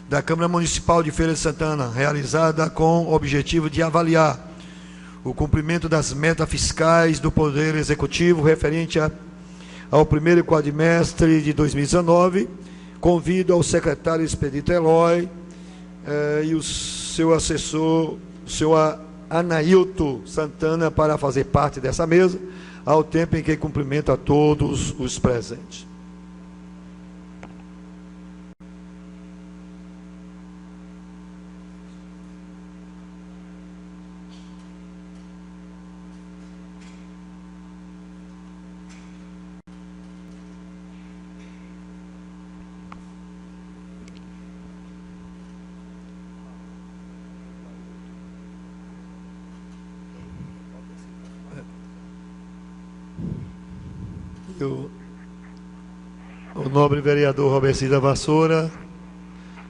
da Câmara Municipal de Feira de Santana, realizada com o objetivo de avaliar o cumprimento das metas fiscais do Poder Executivo referente ao primeiro quadrimestre de 2019, convido ao secretário Expedito Eloy e o seu assessor, o senhor Anailton Santana, para fazer parte dessa mesa, ao tempo em que cumprimento a todos os presentes. O nobre vereador Robercino da Vassoura,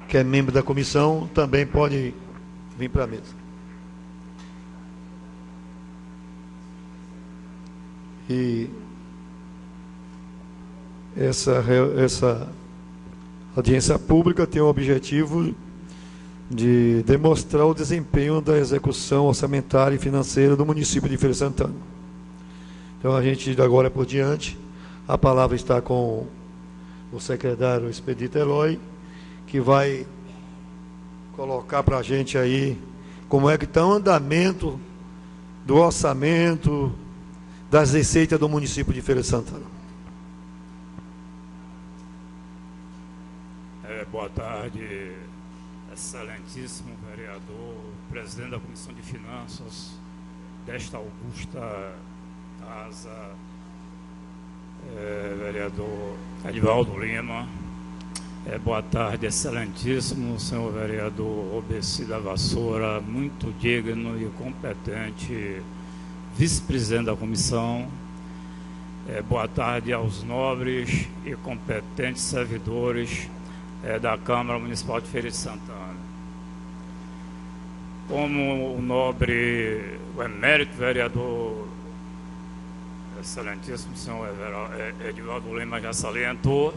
que é membro da comissão, também pode vir para a mesa. E essa audiência pública tem o objetivo de demonstrar o desempenho da execução orçamentária e financeira do município de Feira de Santana. Então, a gente, de agora por diante, a palavra está com o secretário Expedito Eloy, que vai colocar para a gente aí como é que está o andamento do orçamento das receitas do município de Feira de Santana. Boa tarde, excelentíssimo vereador, presidente da Comissão de Finanças desta augusta casa, vereador Edivaldo Lima. Boa tarde, excelentíssimo senhor vereador Robercino da Vassoura, muito digno e competente vice-presidente da comissão. Boa tarde aos nobres e competentes servidores da Câmara Municipal de Feira de Santana. Como o nobre, o emérito vereador, excelentíssimo senhor Edivaldo Lima já salientou,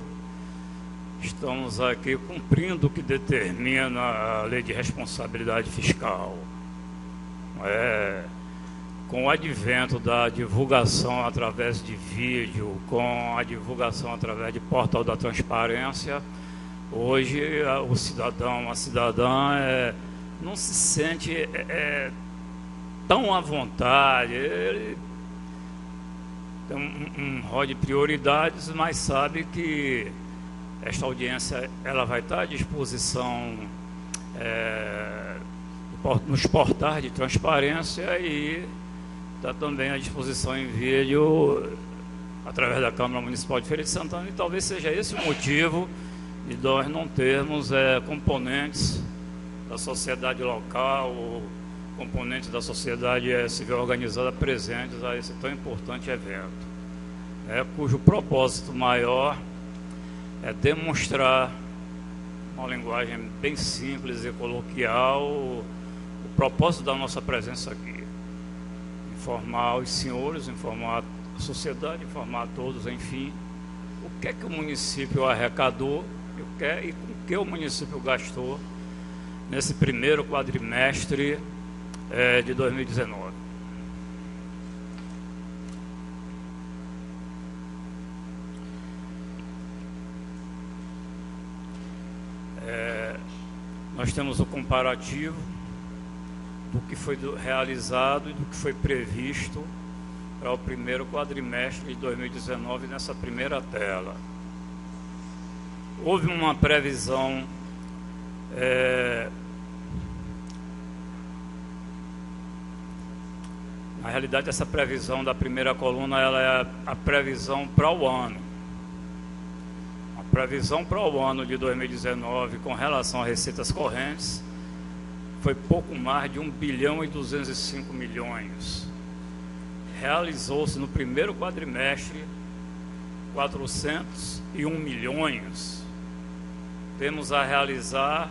estamos aqui cumprindo o que determina a Lei de Responsabilidade Fiscal. Com o advento da divulgação através de vídeo, com a divulgação através de portal da transparência, hoje o cidadão, a cidadã não se sente tão à vontade. Ele tem um rol de prioridades, mas sabe que esta audiência ela vai estar à disposição nos portais de transparência e está também à disposição em vídeo através da Câmara Municipal de Feira de Santana, e talvez seja esse o motivo de nós não termos componentes da sociedade local, componentes da sociedade civil organizada presentes a esse tão importante evento, cujo propósito maior é demonstrar, uma linguagem bem simples e coloquial, o propósito da nossa presença aqui. Informar os senhores, informar a sociedade, informar a todos, enfim, o que é que o município arrecadou e com o que o município gastou nesse primeiro quadrimestre de 2019. Nós temos o comparativo do que foi realizado e do que foi previsto para o primeiro quadrimestre de 2019 nessa primeira tela. Houve uma previsão na realidade, essa previsão da primeira coluna ela é a previsão para o ano. A previsão para o ano de 2019 com relação a receitas correntes foi pouco mais de 1 bilhão e 205 milhões. Realizou-se no primeiro quadrimestre 401 milhões. Temos a realizar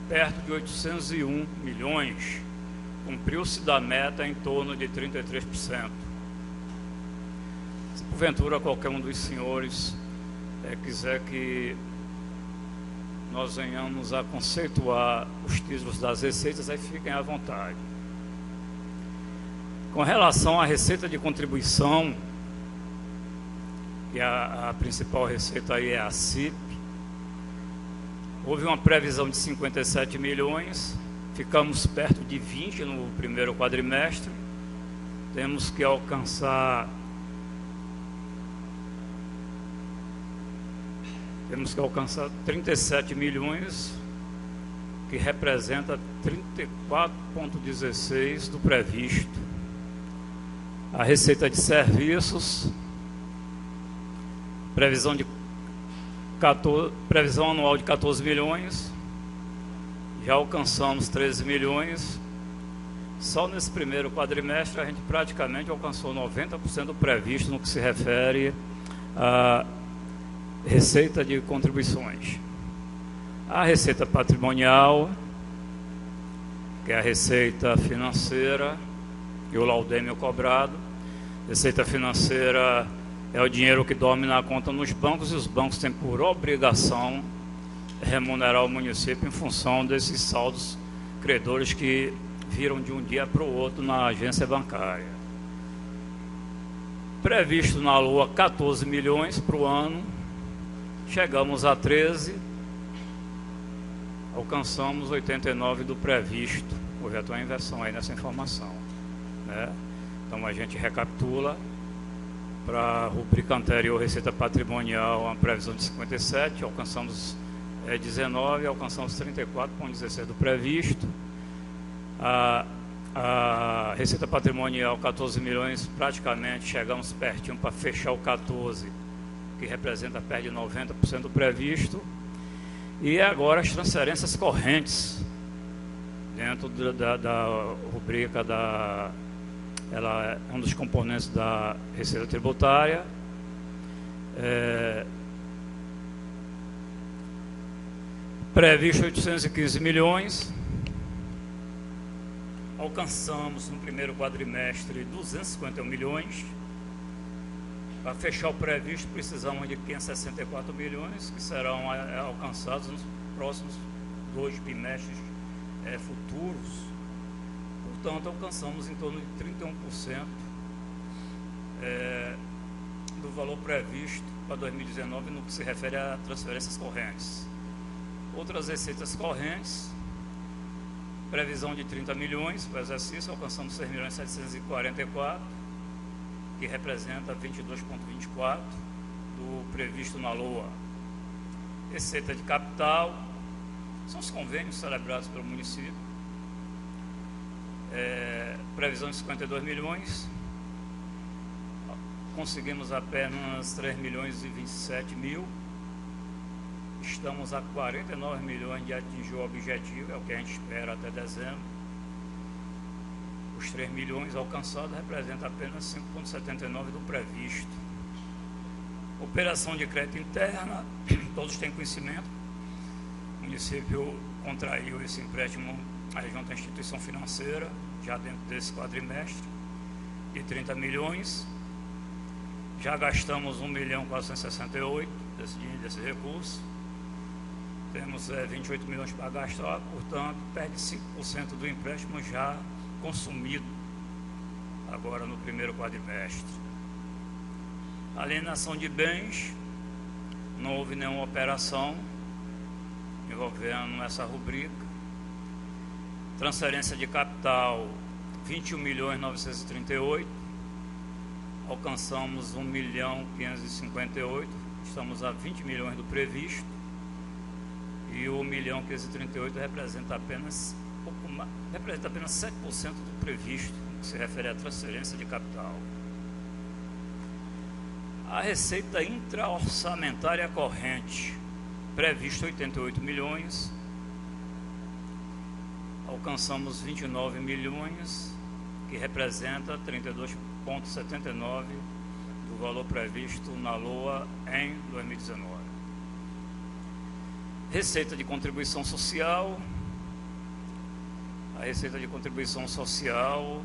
perto de 801 milhões. Cumpriu-se da meta em torno de 33%. Se porventura qualquer um dos senhores quiser que nós venhamos a conceituar os títulos das receitas, aí fiquem à vontade. Com relação à receita de contribuição, que a principal receita aí é a CIP, houve uma previsão de 57 milhões, ficamos perto de 20 no primeiro quadrimestre, temos que alcançar 37 milhões, que representa 34,16% do previsto. A receita de serviços, previsão anual de 14 milhões, já alcançamos 13 milhões. Só nesse primeiro quadrimestre a gente praticamente alcançou 90% do previsto no que se refere a receita de contribuições. A receita patrimonial, que é a receita financeira e o laudêmio cobrado. Receita financeira é o dinheiro que dorme na conta nos bancos, e os bancos têm por obrigação remunerar o município em função desses saldos credores que viram de um dia para o outro na agência bancária. Previsto na LOA 14 milhões para o ano, chegamos a 13, alcançamos 89 do previsto. Houve até uma inversão aí nessa informação, né? Então a gente recapitula. Para a rubrica anterior, receita patrimonial, uma previsão de 57, alcançamos 19, alcançamos 34,16 do previsto. A receita patrimonial, 14 milhões, praticamente chegamos pertinho para fechar o 14, que representa perto de 90% do previsto. E agora as transferências correntes, dentro da rubrica ela é um dos componentes da receita tributária. Previsto 815 milhões, alcançamos no primeiro quadrimestre 251 milhões. Para fechar o previsto, precisamos de 564 milhões, que serão alcançados nos próximos 2 bimestres futuros. Portanto, alcançamos em torno de 31% do valor previsto para 2019 no que se refere a transferências correntes. Outras receitas correntes, previsão de 30 milhões para o exercício, alcançamos 6 milhões 744, que representa 22,24% do previsto na LOA. Receita de capital, são os convênios celebrados pelo município. Previsão de 52 milhões, conseguimos apenas 3 milhões e 27 mil, estamos a 49 milhões de atingir o objetivo, é o que a gente espera até dezembro. Os 3 milhões alcançados representam apenas 5,79% do previsto. Operação de crédito interna, todos têm conhecimento, o município contraiu esse empréstimo junto à instituição financeira, já dentro desse quadrimestre, de 30 milhões. Já gastamos 1.468.000 desse recurso. Temos 28 milhões para gastar, portanto, perde 5% do empréstimo já consumido, agora no primeiro quadrimestre. Alienação de bens, não houve nenhuma operação envolvendo essa rubrica. Transferência de capital, 21.938.000, alcançamos 1.558.000, estamos a 20 milhões do previsto, e o 1.538.000 representa apenas 7% do previsto, no que se refere à transferência de capital. A receita intra-orçamentária corrente, previsto 88 milhões, alcançamos 29 milhões, que representa 32,79% do valor previsto na LOA em 2019. Receita de contribuição social. A receita de contribuição social,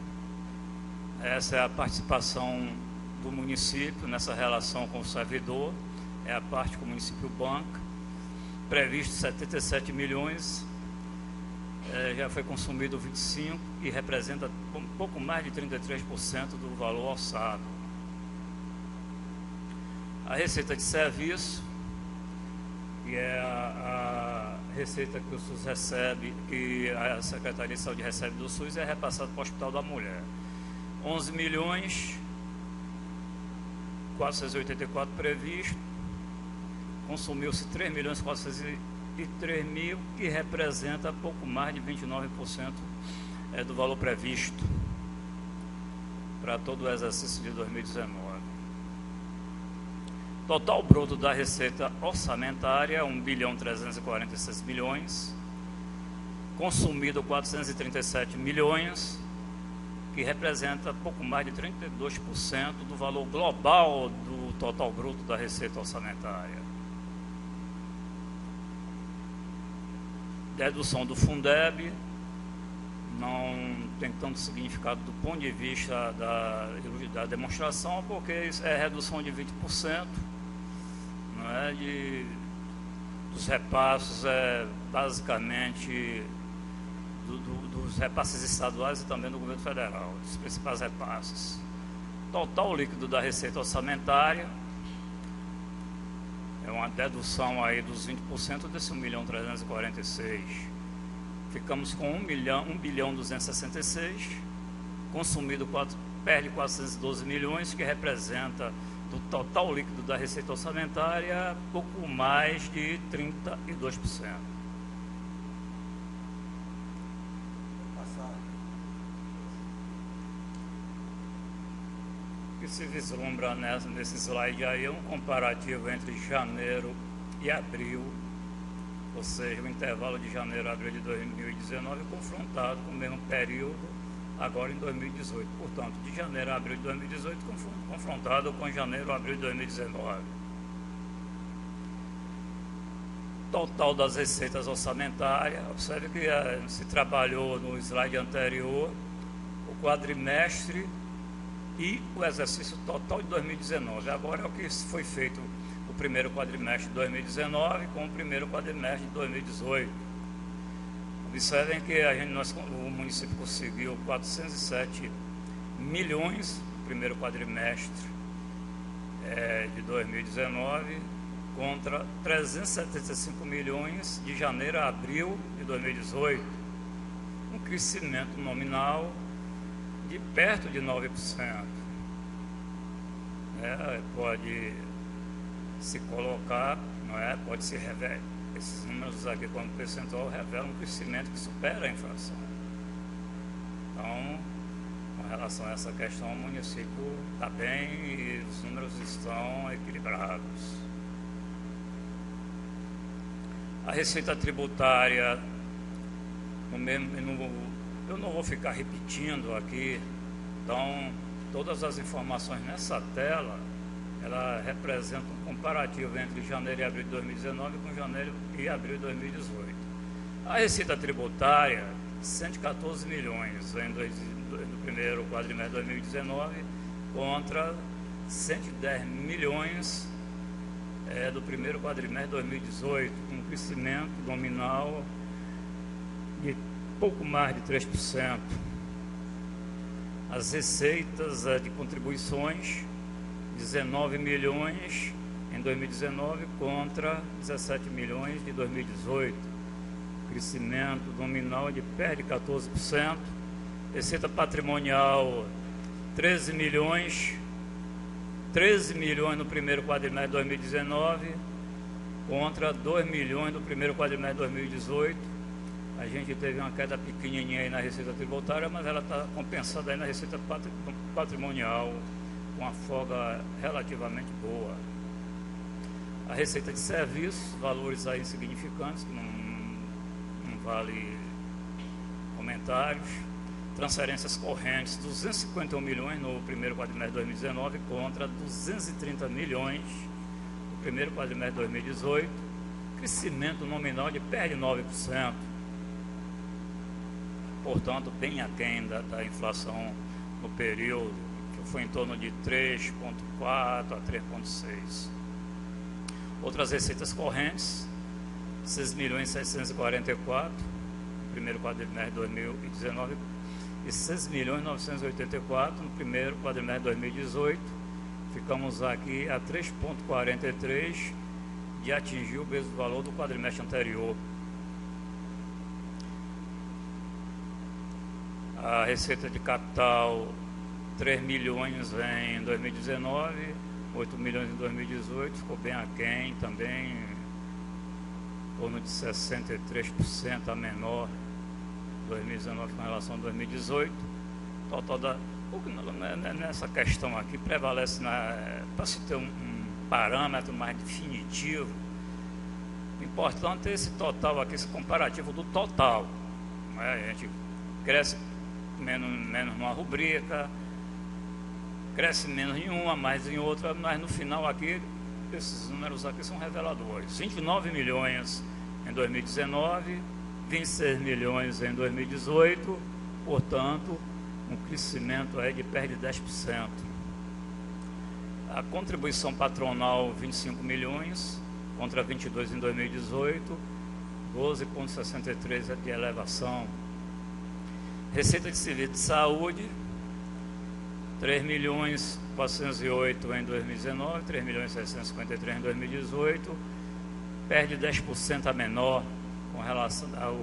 essa é a participação do município nessa relação com o servidor, é a parte que o município banca. previsto 77 milhões, já foi consumido 25 e representa um pouco mais de 33% do valor orçado. A receita de serviço, que é a receita que o SUS recebe, que a Secretaria de Saúde recebe do SUS, é repassada para o Hospital da Mulher. 11 milhões 484 previsto, consumiu-se 3 milhões 403 mil, que representa pouco mais de 29% do valor previsto para todo o exercício de 2019. Total bruto da receita orçamentária, 1.346 bilhões, consumido 437 milhões, que representa pouco mais de 32% do valor global do total bruto da receita orçamentária. Dedução Fundeb não tem tanto significado do ponto de vista da demonstração, porque é redução de 20%, não é, dos repassos, basicamente dos repasses estaduais e também do governo federal, dos principais repasses. Total líquido da receita orçamentária é uma dedução aí dos 20% desse 1.346. Ficamos com 1.266, consumido perde 412 milhões, que representa do total líquido da receita orçamentária pouco mais de 32%. O que se vislumbra nesse slide aí é um comparativo entre janeiro e abril, ou seja, o intervalo de janeiro a abril de 2019 confrontado com o mesmo período agora em 2018. Portanto, de janeiro a abril de 2018 confrontado com janeiro a abril de 2019. Total das receitas orçamentárias, observe que se trabalhou no slide anterior o quadrimestre e o exercício total de 2019. Agora é o que foi feito o primeiro quadrimestre de 2019 com o primeiro quadrimestre de 2018. Observem que o município conseguiu 407 milhões no primeiro quadrimestre de 2019 contra 375 milhões de janeiro a abril de 2018. Um crescimento nominal de perto de 9%. Pode se colocar, não é? Pode se revelar. Esses números aqui, como percentual, revelam um crescimento que supera a inflação. Então, com relação a essa questão, o município está bem e os números estão equilibrados. A receita tributária, eu não vou ficar repetindo aqui, então todas as informações nessa tela, ela representa um comparativo entre janeiro e abril de 2019 com janeiro e abril de 2018. A receita tributária, 114 milhões no primeiro quadrimestre de 2019 contra 110 milhões do primeiro quadrimestre de 2018, um crescimento nominal de pouco mais de 3%. As receitas de contribuições, 19 milhões em 2019 contra 17 milhões de 2018. Crescimento nominal de perto de 14%. Receita patrimonial, 13 milhões no primeiro quadrimestre de 2019 contra 2 milhões no primeiro quadrimestre de 2018. A gente teve uma queda pequenininha aí na receita tributária, mas ela está compensada aí na receita patrimonial, com uma folga relativamente boa. A receita de serviços, valores aí insignificantes, que não vale comentários. Transferências correntes, 251 milhões no primeiro quadrimestre de 2019 contra 230 milhões no primeiro quadrimestre de 2018. Crescimento nominal de perto de 9%. Portanto, bem aquém da inflação no período, que foi em torno de 3,4% a 3,6%. Outras receitas correntes, 6.744.000, no primeiro quadrimestre de 2019, e 6.984.000 no primeiro quadrimestre de 2018. Ficamos aqui a 3,43 de atingir o mesmo valor do quadrimestre anterior. A receita de capital, 3 milhões em 2019, 8 milhões em 2018, ficou bem aquém também, em torno de 63% a menor 2019 com relação a 2018. Total da, nessa questão aqui prevalece, para se ter um parâmetro mais definitivo, o importante é esse total aqui, esse comparativo do total. A gente cresce menos numa rubrica, cresce menos em uma, mais em outra, mas no final aqui, esses números aqui são reveladores. 29 milhões em 2019, 26 milhões em 2018, portanto, um crescimento aí de perto de 10%. A contribuição patronal, 25 milhões, contra 22 em 2018, 12,63 de elevação. Receita de serviço de saúde, 3.408.000 em 2019, 3.653.000 em 2018, perde 10% a menor com relação ao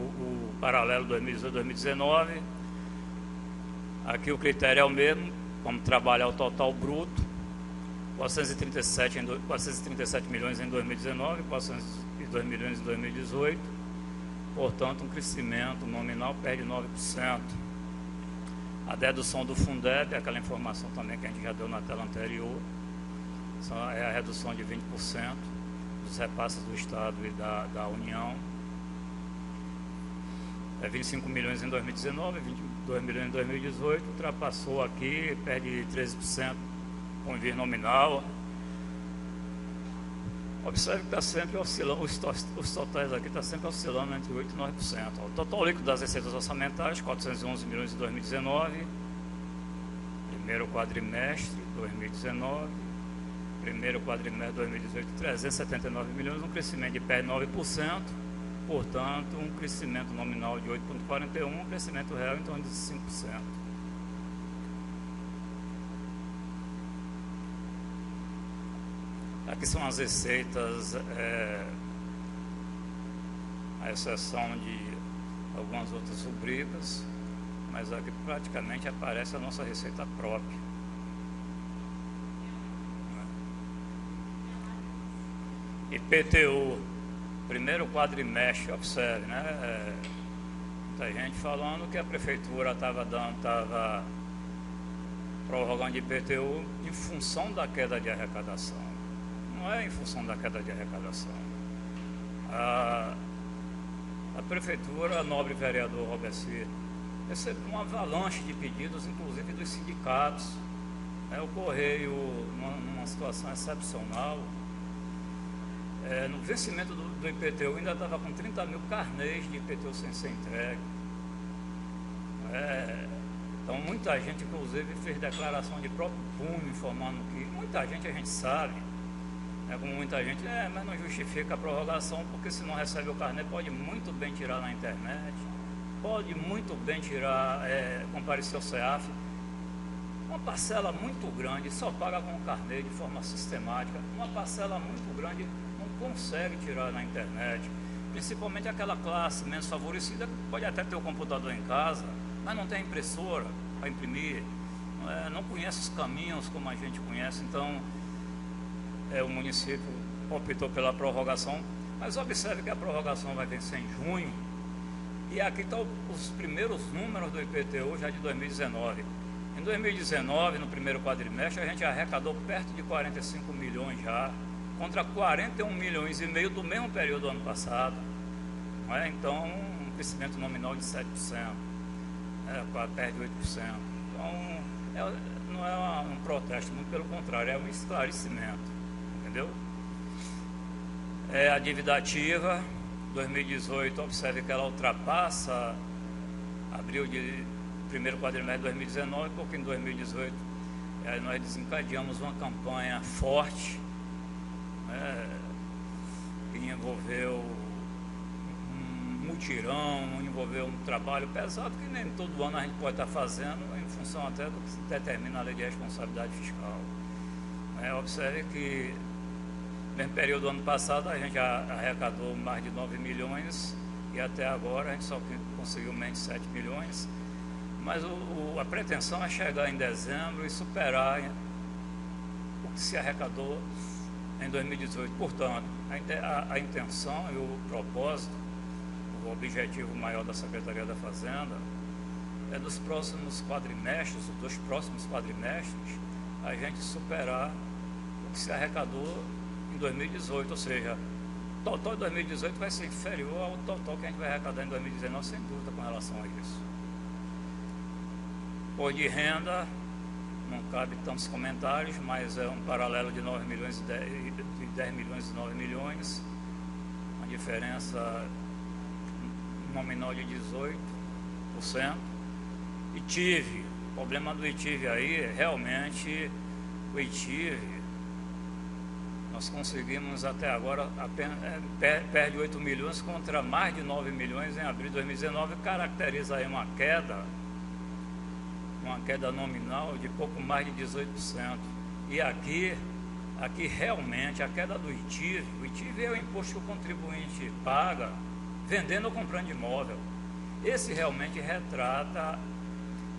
paralelo 2018-2019. Aqui o critério é o mesmo, vamos trabalhar o total bruto, 437 milhões em 2019, 402 milhões em 2018, portanto um crescimento nominal perde 9%. A dedução do Fundeb, aquela informação também que a gente já deu na tela anterior, é a redução de 20% dos repasses do Estado e da União. É 25 milhões em 2019, 22 milhões em 2018, ultrapassou aqui, perde 13% com envio nominal. Observe que está sempre oscilando, os totais aqui estão sempre oscilando entre 8% e 9%. O total líquido das receitas orçamentárias, 411 milhões em 2019, primeiro quadrimestre 2019, primeiro quadrimestre 2018, 379 milhões, um crescimento de perto de 9%, portanto, um crescimento nominal de 8,41%, um crescimento real em torno de 5%. Aqui são as receitas, a exceção de algumas outras rubricas, mas aqui praticamente aparece a nossa receita própria. IPTU, primeiro quadrimestre, observe, né? Muita gente falando que a prefeitura estava prorrogando IPTU em função da queda de arrecadação. Não é em função da queda de arrecadação. A prefeitura, nobre vereador Robeci, recebeu uma avalanche de pedidos, inclusive dos sindicatos. O Correio, numa situação excepcional, no vencimento do IPTU, ainda estava com 30 mil carnês de IPTU sem ser entregue. Então, muita gente, inclusive, fez declaração de próprio punho, informando que muita gente a gente sabe. Como muita gente, mas não justifica a prorrogação, porque se não recebe o carnê, pode muito bem tirar na internet, pode muito bem tirar, comparecer ao CEAF. Uma parcela muito grande só paga com o carnê de forma sistemática, uma parcela muito grande não consegue tirar na internet, principalmente aquela classe menos favorecida, que pode até ter o computador em casa, mas não tem impressora para imprimir, não conhece os caminhos como a gente conhece. Então, o município optou pela prorrogação, mas observe que a prorrogação vai vencer em junho, e aqui estão os primeiros números do IPTU já de 2019. Em 2019, no primeiro quadrimestre, a gente arrecadou perto de 45 milhões já, contra 41 milhões e meio do mesmo período do ano passado. Então, um crescimento nominal de 7%, perto de 8%. Então, não é um protesto, muito pelo contrário, é um esclarecimento. Entendeu? A dívida ativa 2018, observe que ela ultrapassa abril de primeiro quadrimestre de 2019, porque em 2018 nós desencadeamos uma campanha forte, que envolveu mutirão, envolver um trabalho pesado que nem todo ano a gente pode estar fazendo, em função até do que determina a lei de responsabilidade fiscal. Observe que no mesmo período do ano passado a gente arrecadou mais de 9 milhões e até agora a gente só conseguiu menos de 7 milhões, mas a pretensão é chegar em dezembro e superar o que se arrecadou em 2018. Portanto, a intenção e o propósito, o objetivo maior da Secretaria da Fazenda é dos próximos quadrimestres, a gente superar o que se arrecadou em 2018, ou seja, o total de 2018 vai ser inferior ao total que a gente vai arrecadar em 2019, sem dúvida, com relação a isso. Por de renda, não cabe tantos comentários, mas é um paralelo de 9 milhões e 10 milhões e 9 milhões, uma diferença nominal de 18%. ITIV, o problema do ITIV aí, realmente, o ITIV, nós conseguimos até agora, apenas perde 8 milhões contra mais de 9 milhões em abril de 2019, caracteriza aí uma queda nominal de pouco mais de 18%. E aqui realmente a queda do ITIV, o ITIV é o imposto que o contribuinte paga vendendo ou comprando imóvel. Esse realmente retrata,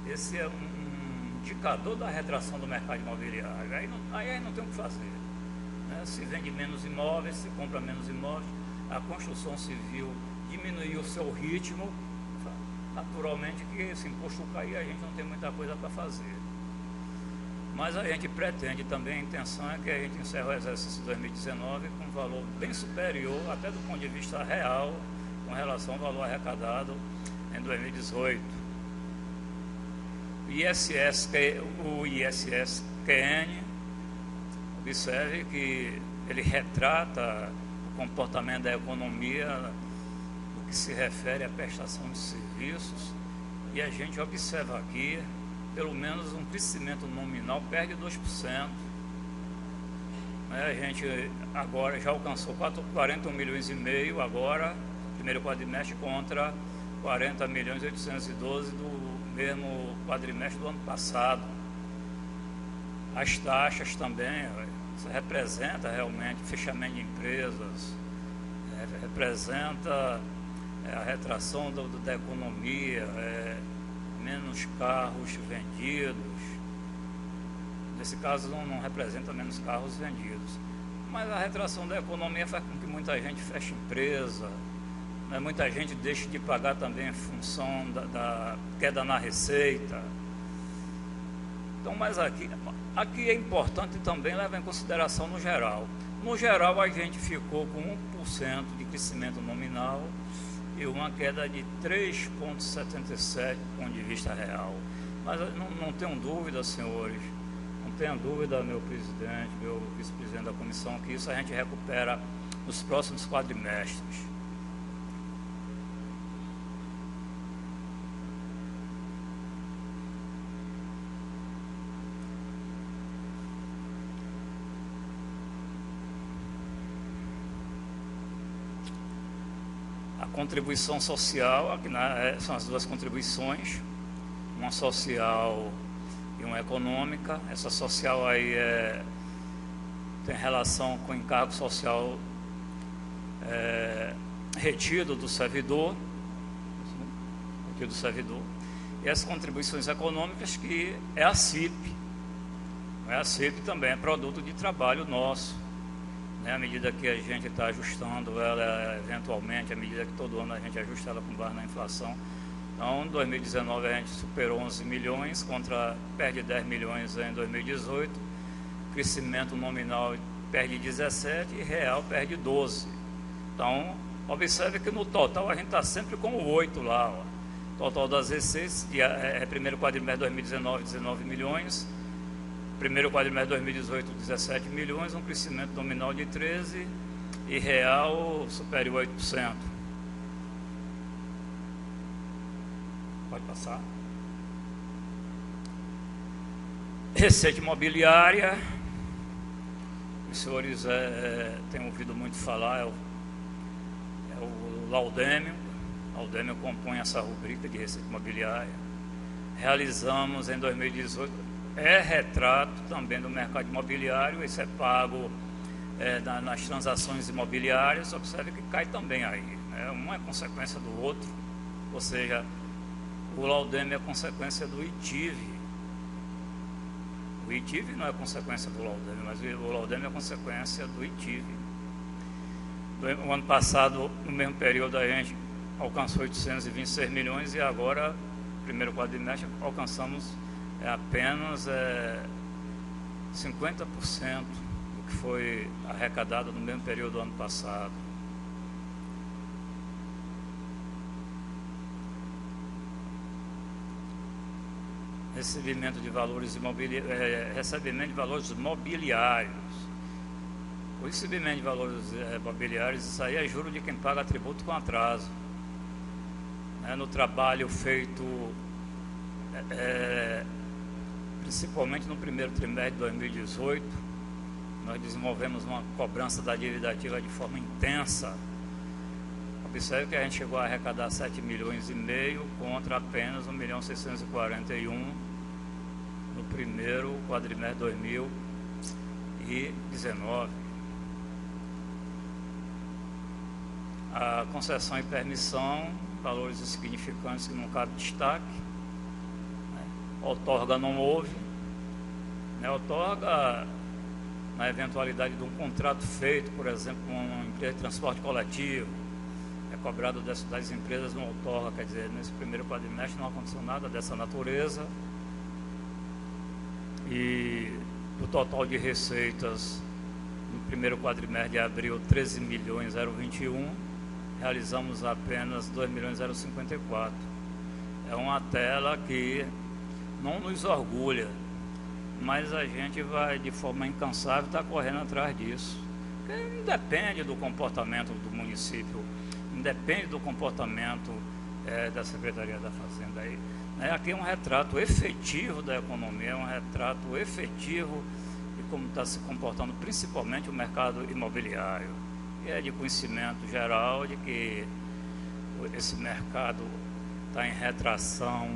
esse é um indicador da retração do mercado imobiliário. Aí não tem o que fazer. Se vende menos imóveis, se compra menos imóveis, a construção civil diminuiu o seu ritmo, naturalmente que esse imposto cair, a gente não tem muita coisa para fazer. Mas a gente pretende também, a intenção é que a gente encerre o exercício de 2019 com um valor bem superior, até do ponto de vista real, com relação ao valor arrecadado em 2018. O ISS-QN, observe que ele retrata o comportamento da economia no que se refere à prestação de serviços, e a gente observa aqui pelo menos um crescimento nominal, perde 2%. A gente agora já alcançou 41 milhões e meio agora, primeiro quadrimestre, contra 40 milhões e 812 do mesmo quadrimestre do ano passado. As taxas também, isso representa realmente fechamento de empresas, representa a retração da economia, menos carros vendidos. Nesse caso não representa menos carros vendidos, mas a retração da economia faz com que muita gente feche empresa, muita gente deixe de pagar também em função da queda na receita. Então, mas aqui é importante também levar em consideração no geral. No geral, a gente ficou com 1% de crescimento nominal e uma queda de 3,77% do ponto de vista real. Mas não tenham dúvida, senhores, não tenham dúvida, meu presidente, meu vice-presidente da comissão, que isso a gente recupera nos próximos quadrimestres. Contribuição social, aqui são as duas contribuições, uma social e uma econômica. Essa social aí tem relação com o encargo social retido do servidor, e as contribuições econômicas, que é a CIP. A CIP também é produto de trabalho nosso. À medida que a gente está ajustando ela, eventualmente, à medida que todo ano a gente ajusta ela com base na inflação. Então, em 2019 a gente superou 11 milhões, perde 10 milhões em 2018, crescimento nominal perde 17 e real perde 12. Então, observe que no total a gente está sempre com o 8 lá. Total das receitas, primeiro quadrimestre de 2019, 19 milhões. Primeiro quadrimestre de 2018, 17 milhões, um crescimento nominal de 13% e real superior a 8%. Pode passar. Receita imobiliária, os senhores têm ouvido muito falar, é o laudêmio, A Aldemia compõe essa rubrica de receita imobiliária. Realizamos em 2018, retrato também do mercado imobiliário, isso é pago nas transações imobiliárias, observe que cai também aí, né? Um é consequência do outro, ou seja, o Laudemia é consequência do ITIV. O ITIV não é consequência do Laudemia, mas o Laudemia é consequência do ITIV. O ano passado, no mesmo período, a gente alcançou 826 milhões e agora, primeiro quadrimestre, alcançamos apenas 50% do que foi arrecadado no mesmo período do ano passado. Recebimento de valores recebimento de valores mobiliários. O recebimento de valores mobiliários, isso aí é juro de quem paga tributo com atraso. No trabalho feito, principalmente no primeiro trimestre de 2018, nós desenvolvemos uma cobrança da dívida ativa de forma intensa. Observe que a gente chegou a arrecadar 7,5 milhões contra apenas 1.641.000 no primeiro quadrimestre de 2019. A concessão e permissão, valores insignificantes que não cabem destaque. Outorga não houve. Outorga, na eventualidade de um contrato feito, por exemplo, com uma empresa de transporte coletivo, é cobrado das empresas no outorga, quer dizer, nesse primeiro quadrimestre não aconteceu nada dessa natureza. E do total de receitas, no primeiro quadrimestre de abril, 13.021, realizamos apenas 2.054. É uma tela que não nos orgulha, mas a gente vai de forma incansável estar correndo atrás disso. Porque independe do comportamento do município, independe do comportamento da Secretaria da Fazenda. Aqui é um retrato efetivo da economia, é um retrato efetivo de como está se comportando principalmente o mercado imobiliário. E é de conhecimento geral de que esse mercado está em retração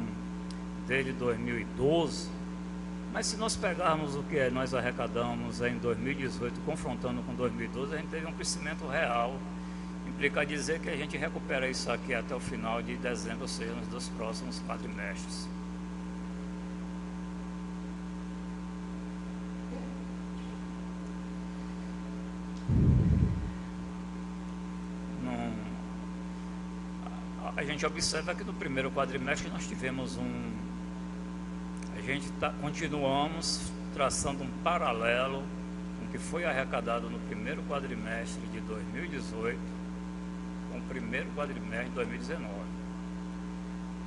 desde 2012, mas se nós pegarmos o que nós arrecadamos em 2018, confrontando com 2012, a gente teve um crescimento real. Implica dizer que a gente recupera isso aqui até o final de dezembro, ou seja, nos 2 próximos quadrimestres. A gente observa que no primeiro quadrimestre nós tivemos continuamos traçando um paralelo com o que foi arrecadado no primeiro quadrimestre de 2018 com o primeiro quadrimestre de 2019.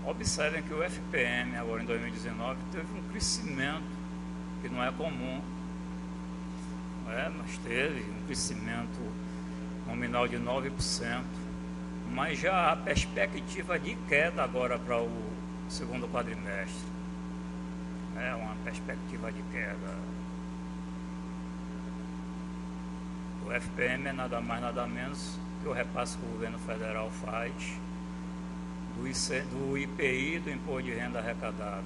Observem que o FPM agora em 2019 teve um crescimento que não é comum, mas teve um crescimento nominal de 9%, mas já há perspectiva de queda agora para o segundo quadrimestre. Uma perspectiva de queda. O FPM é nada mais, nada menos que o repasse que o governo federal faz do IPI, do Imposto de Renda Arrecadado.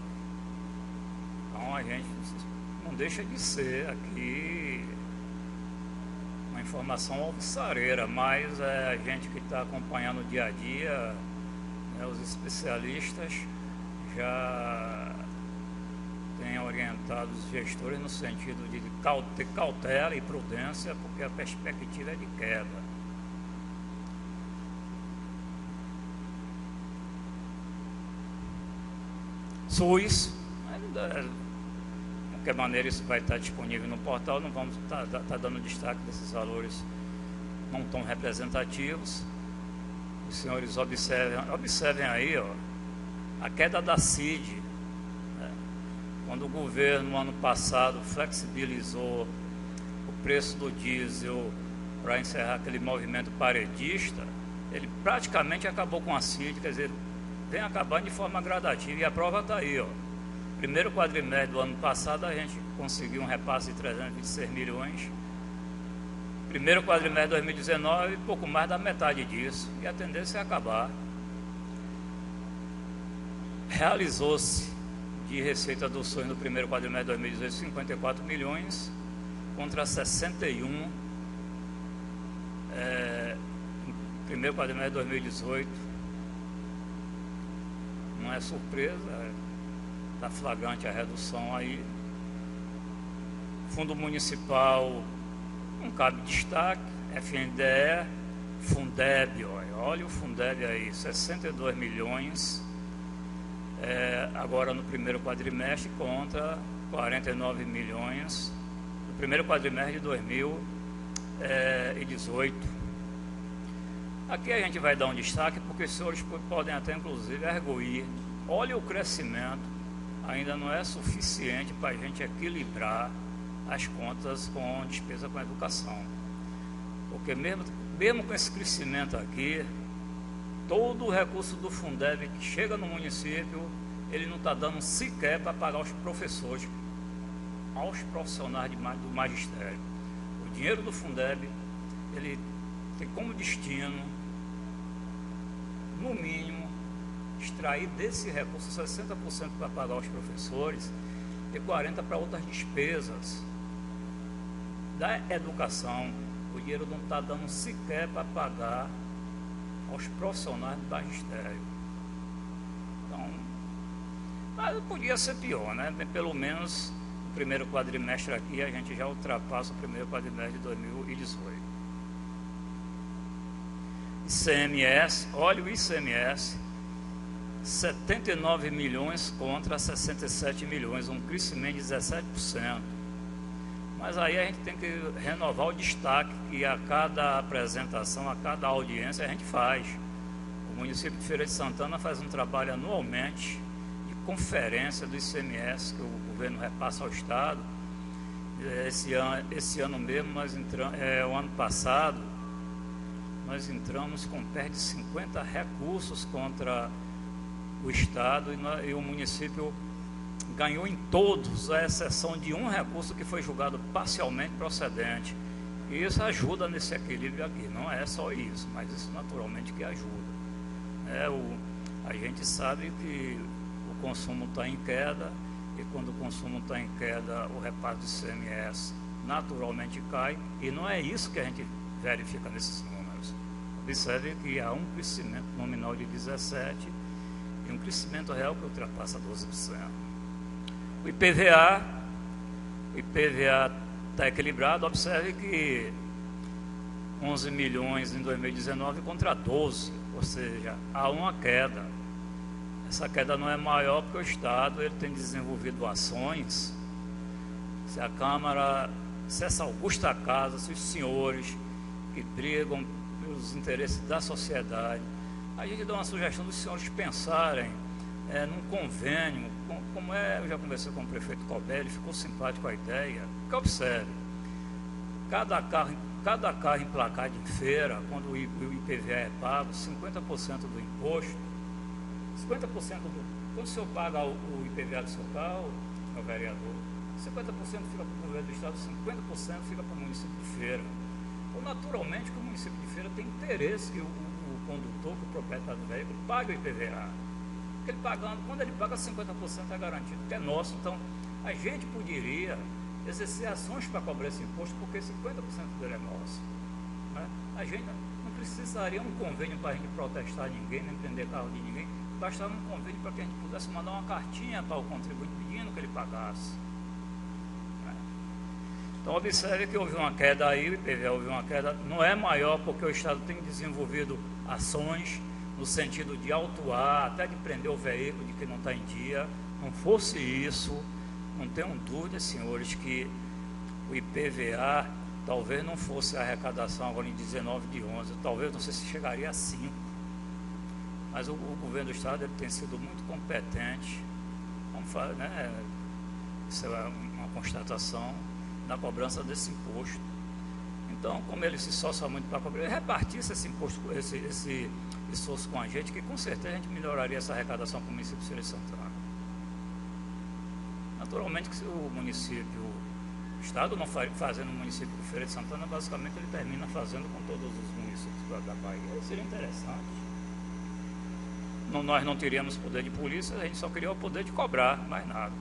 Então a gente não deixa de ser aqui uma informação alvissareira, mas a gente que está acompanhando o dia a dia, os especialistas já têm orientado os gestores no sentido de ter cautela e prudência, porque a perspectiva é de queda. SUS, de qualquer maneira isso vai estar disponível no portal, não vamos estar dando destaque desses valores não tão representativos. Os senhores observem aí, a queda da CID, quando o governo, no ano passado, flexibilizou o preço do diesel para encerrar aquele movimento paredista, ele praticamente acabou com a CID, quer dizer, vem acabando de forma gradativa, e a prova está aí, Primeiro quadrimestre do ano passado, a gente conseguiu um repasse de 326 milhões. Primeiro quadrimestre de 2019, pouco mais da metade disso, e a tendência é acabar. realizou-se de receita do sonho no primeiro quadrimestre de 2018, 54 milhões, contra 61 no primeiro quadrimestre de 2018. Não é surpresa, está flagrante a redução aí. Fundo municipal, não cabe destaque, FNDE, Fundeb, olha o Fundeb aí, 62 milhões, agora no primeiro quadrimestre contra 49 milhões no primeiro quadrimestre de 2018. Aqui a gente vai dar um destaque porque os senhores podem até inclusive arguir, olha o crescimento, ainda não é suficiente para a gente equilibrar as contas com despesa com educação, porque mesmo com esse crescimento aqui, todo o recurso do Fundeb que chega no município, ele não está dando sequer para pagar os professores, aos profissionais do magistério. O dinheiro do Fundeb, ele tem como destino, no mínimo, extrair desse recurso 60% para pagar os professores e 40% para outras despesas da educação. O dinheiro não está dando sequer para pagar aos profissionais do magistério. Então, mas podia ser pior, né? Pelo menos no primeiro quadrimestre aqui a gente já ultrapassa o primeiro quadrimestre de 2018. ICMS, olha o ICMS, 79 milhões contra 67 milhões, um crescimento de 17%. Mas aí a gente tem que renovar o destaque que a cada apresentação, a cada audiência a gente faz. O município de Feira de Santana faz um trabalho anualmente de conferência do ICMS que o governo repassa ao Estado. Esse ano mesmo, o ano passado, nós entramos com perto de 50 recursos contra o Estado e o município ganhou em todos, à exceção de um recurso que foi julgado parcialmente procedente. E isso ajuda nesse equilíbrio aqui, não é só isso, mas isso naturalmente que ajuda. A gente sabe que o consumo está em queda, e quando o consumo está em queda, o repasse do ICMS naturalmente cai, e não é isso que a gente verifica nesses números. Observe que há um crescimento nominal de 17% e um crescimento real que ultrapassa 12%. O IPVA está equilibrado. Observe que 11 milhões em 2019 contra 12, ou seja, há uma queda. Essa queda não é maior porque o Estado ele tem desenvolvido ações. Se a Câmara, se essa augusta casa, se os senhores que brigam pelos interesses da sociedade, a gente dá uma sugestão dos senhores pensarem num convênio, eu já conversei com o prefeito Colbert, ele ficou simpático com a ideia, que observe, cada carro emplacado em feira, quando o IPVA é pago, 50% do imposto, 50% quando o senhor paga o IPVA do seu carro, meu vereador, 50% fica para o governo do Estado, 50% fica para o município de Feira. Então, naturalmente, que o município de Feira tem interesse que o condutor, que o proprietário do veículo, pague o IPVA. Porque ele pagando, quando ele paga 50% é garantido, que é nosso. Então, a gente poderia exercer ações para cobrar esse imposto, porque 50% dele é nosso. Né? A gente não precisaria um convênio para a gente protestar ninguém, nem prender carro de ninguém, bastava um convênio para que a gente pudesse mandar uma cartinha para o contribuinte pedindo que ele pagasse. Né? Então, observe que houve uma queda aí, o IPVA houve uma queda, não é maior porque o Estado tem desenvolvido ações no sentido de autuar, até de prender o veículo de que não está em dia. Não fosse isso, não tenham dúvidas, senhores, que o IPVA talvez não fosse a arrecadação agora em 19 de 11, talvez não sei se chegaria a 5, mas o governo do Estado ele tem sido muito competente, vamos falar, né? Isso é uma constatação na cobrança desse imposto. Então, como ele se esforça muito para cobrar, ele repartisse esse imposto, esse esforço com a gente, que com certeza a gente melhoraria essa arrecadação com o município de Feira de Santana. Naturalmente que o município, o Estado não fazendo o município de Feira de Santana, basicamente ele termina fazendo com todos os municípios da Bahia. Isso seria interessante. nós não teríamos poder de polícia, a gente só queria o poder de cobrar, mais nada.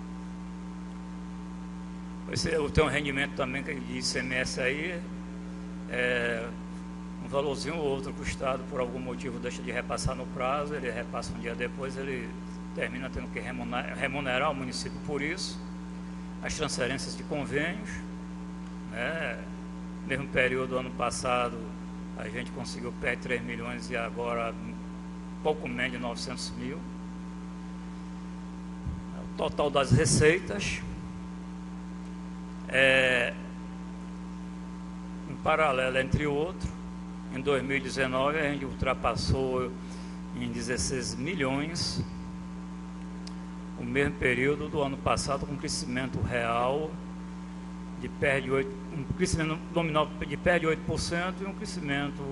Eu tenho um rendimento também de ICMS aí, um valorzinho ou outro que o Estado, por algum motivo, deixa de repassar no prazo, ele repassa um dia depois, ele termina tendo que remunerar o município por isso. As transferências de convênios, né? Mesmo período do ano passado, a gente conseguiu perto de 3 milhões e agora pouco menos de 900 mil. O total das receitas, em paralelo entre outros, em 2019 a gente ultrapassou em 16 milhões o mesmo período do ano passado, com crescimento real de um crescimento nominal de perto de 8% e um crescimento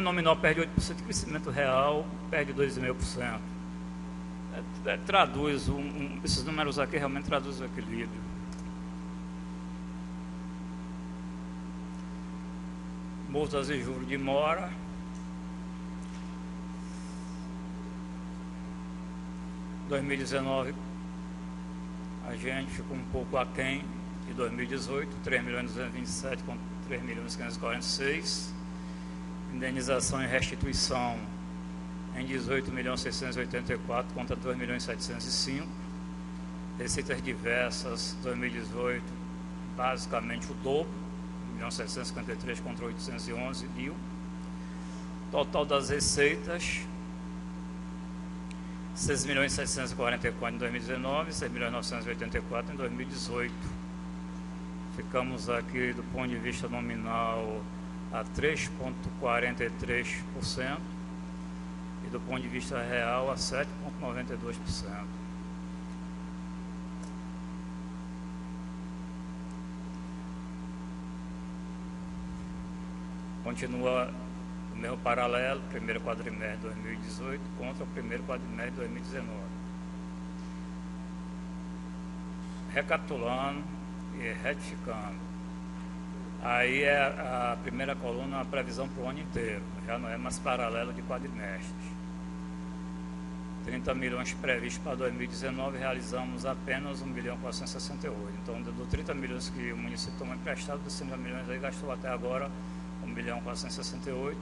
nominal perde 8% e crescimento real perde 2,5%. Traduz esses números aqui realmente traduzem o equilíbrio. Multas e juros de mora. Em 2019 a gente ficou um pouco aquém de 2018, 3.227 contra 3.546. Indenização e restituição em 18.684 contra 2.705. Receitas diversas 2018 basicamente o dobro, 1.753 contra 811 mil. Total das receitas 6.744 em 2019, 6.984 em 2018. Ficamos aqui do ponto de vista nominal a 3,43% e do ponto de vista real a 7,92%. Continua o mesmo paralelo, primeiro quadrimestre de 2018 contra o primeiro quadrimestre de 2019. Recapitulando e retificando, aí é a primeira coluna, a previsão para o ano inteiro, já não é mais paralelo de quadrimestres. 30 milhões previstos para 2019, realizamos apenas 1.468. Então, dos 30 milhões que o município tomou emprestado, dos 50 milhões aí gastou até agora 1.468.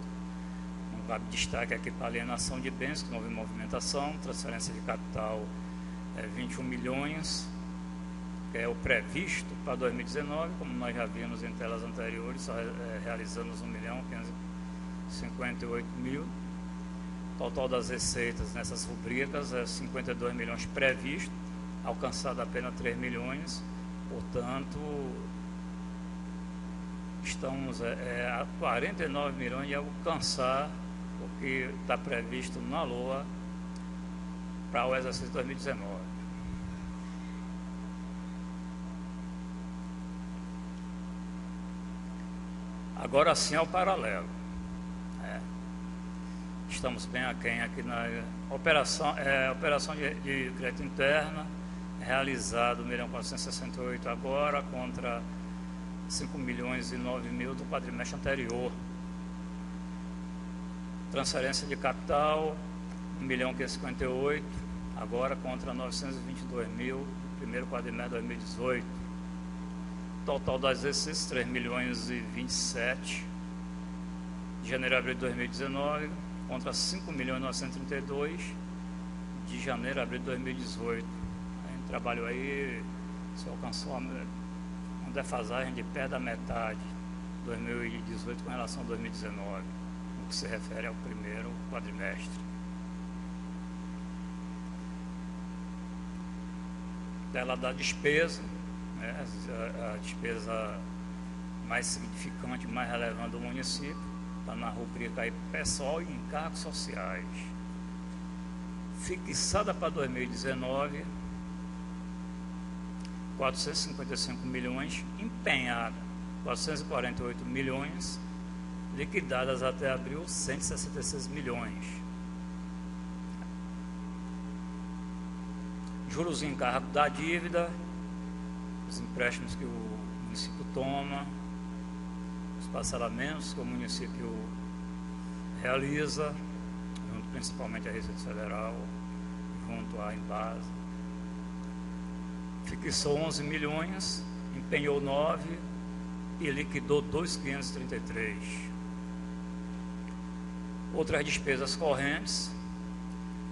Não cabe destaque aqui para alienação de bens, que não houve movimentação, transferência de capital 21 milhões, que é o previsto para 2019, como nós já vimos em telas anteriores, só realizamos 1.558.000. Total das receitas nessas rubricas é 52 milhões previsto, alcançado apenas 3 milhões, portanto, estamos a 49 milhões de alcançar o que está previsto na LOA para o exercício 2019. Agora sim é o paralelo. Estamos bem aquém aqui na operação de crédito interna, realizado 1.468 agora contra 5.009.000 do quadrimestre anterior. Transferência de capital 1.558 agora contra 922.000 do primeiro quadrimestre de 2018. Total das exercícios 3.027 de janeiro a abril de 2019 contra 5.932 de janeiro a abril de 2018. A gente trabalhou aí, se alcançou uma defasagem de perto da metade de 2018 com relação a 2019, no que se refere ao primeiro quadrimestre. Tela da despesa, né, a despesa mais significante, mais relevante do município, está na rubrica aí pessoal e encargos sociais. Fixada para 2019, 455 milhões, empenhada 448 milhões, liquidadas até abril 166 milhões. Juros e encargo da dívida, os empréstimos que o município toma, os parcelamentos que o município realiza, principalmente a Receita Federal, junto à Embasa. Fixou 11 milhões, empenhou 9 e liquidou 2.533. Outras despesas correntes,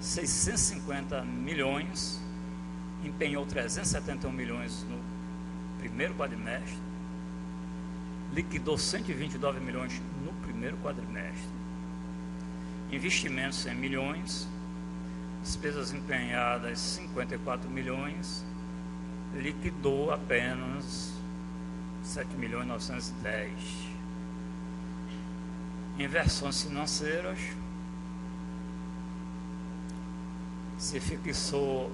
650 milhões, empenhou 371 milhões no primeiro quadrimestre, liquidou 129 milhões no primeiro quadrimestre. Investimentos 100 milhões, despesas empenhadas 54 milhões, liquidou apenas 7.910. Inversões financeiras, se fixou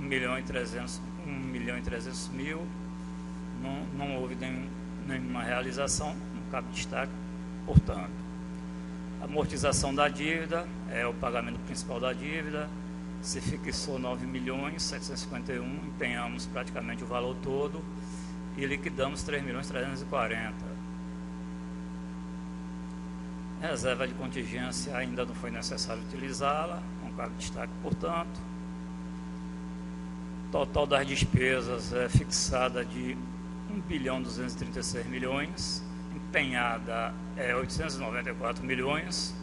1.300.000, não houve nenhuma realização, não cabe destaque, portanto. Amortização da dívida, é o pagamento principal da dívida, se fixou 9.751.000, empenhamos praticamente o valor todo e liquidamos 3.340.000. Reserva de contingência ainda não foi necessário utilizá-la, não cabe destaque, portanto. Total das despesas é fixada de 1.236 milhões, empenhada é 894 milhões,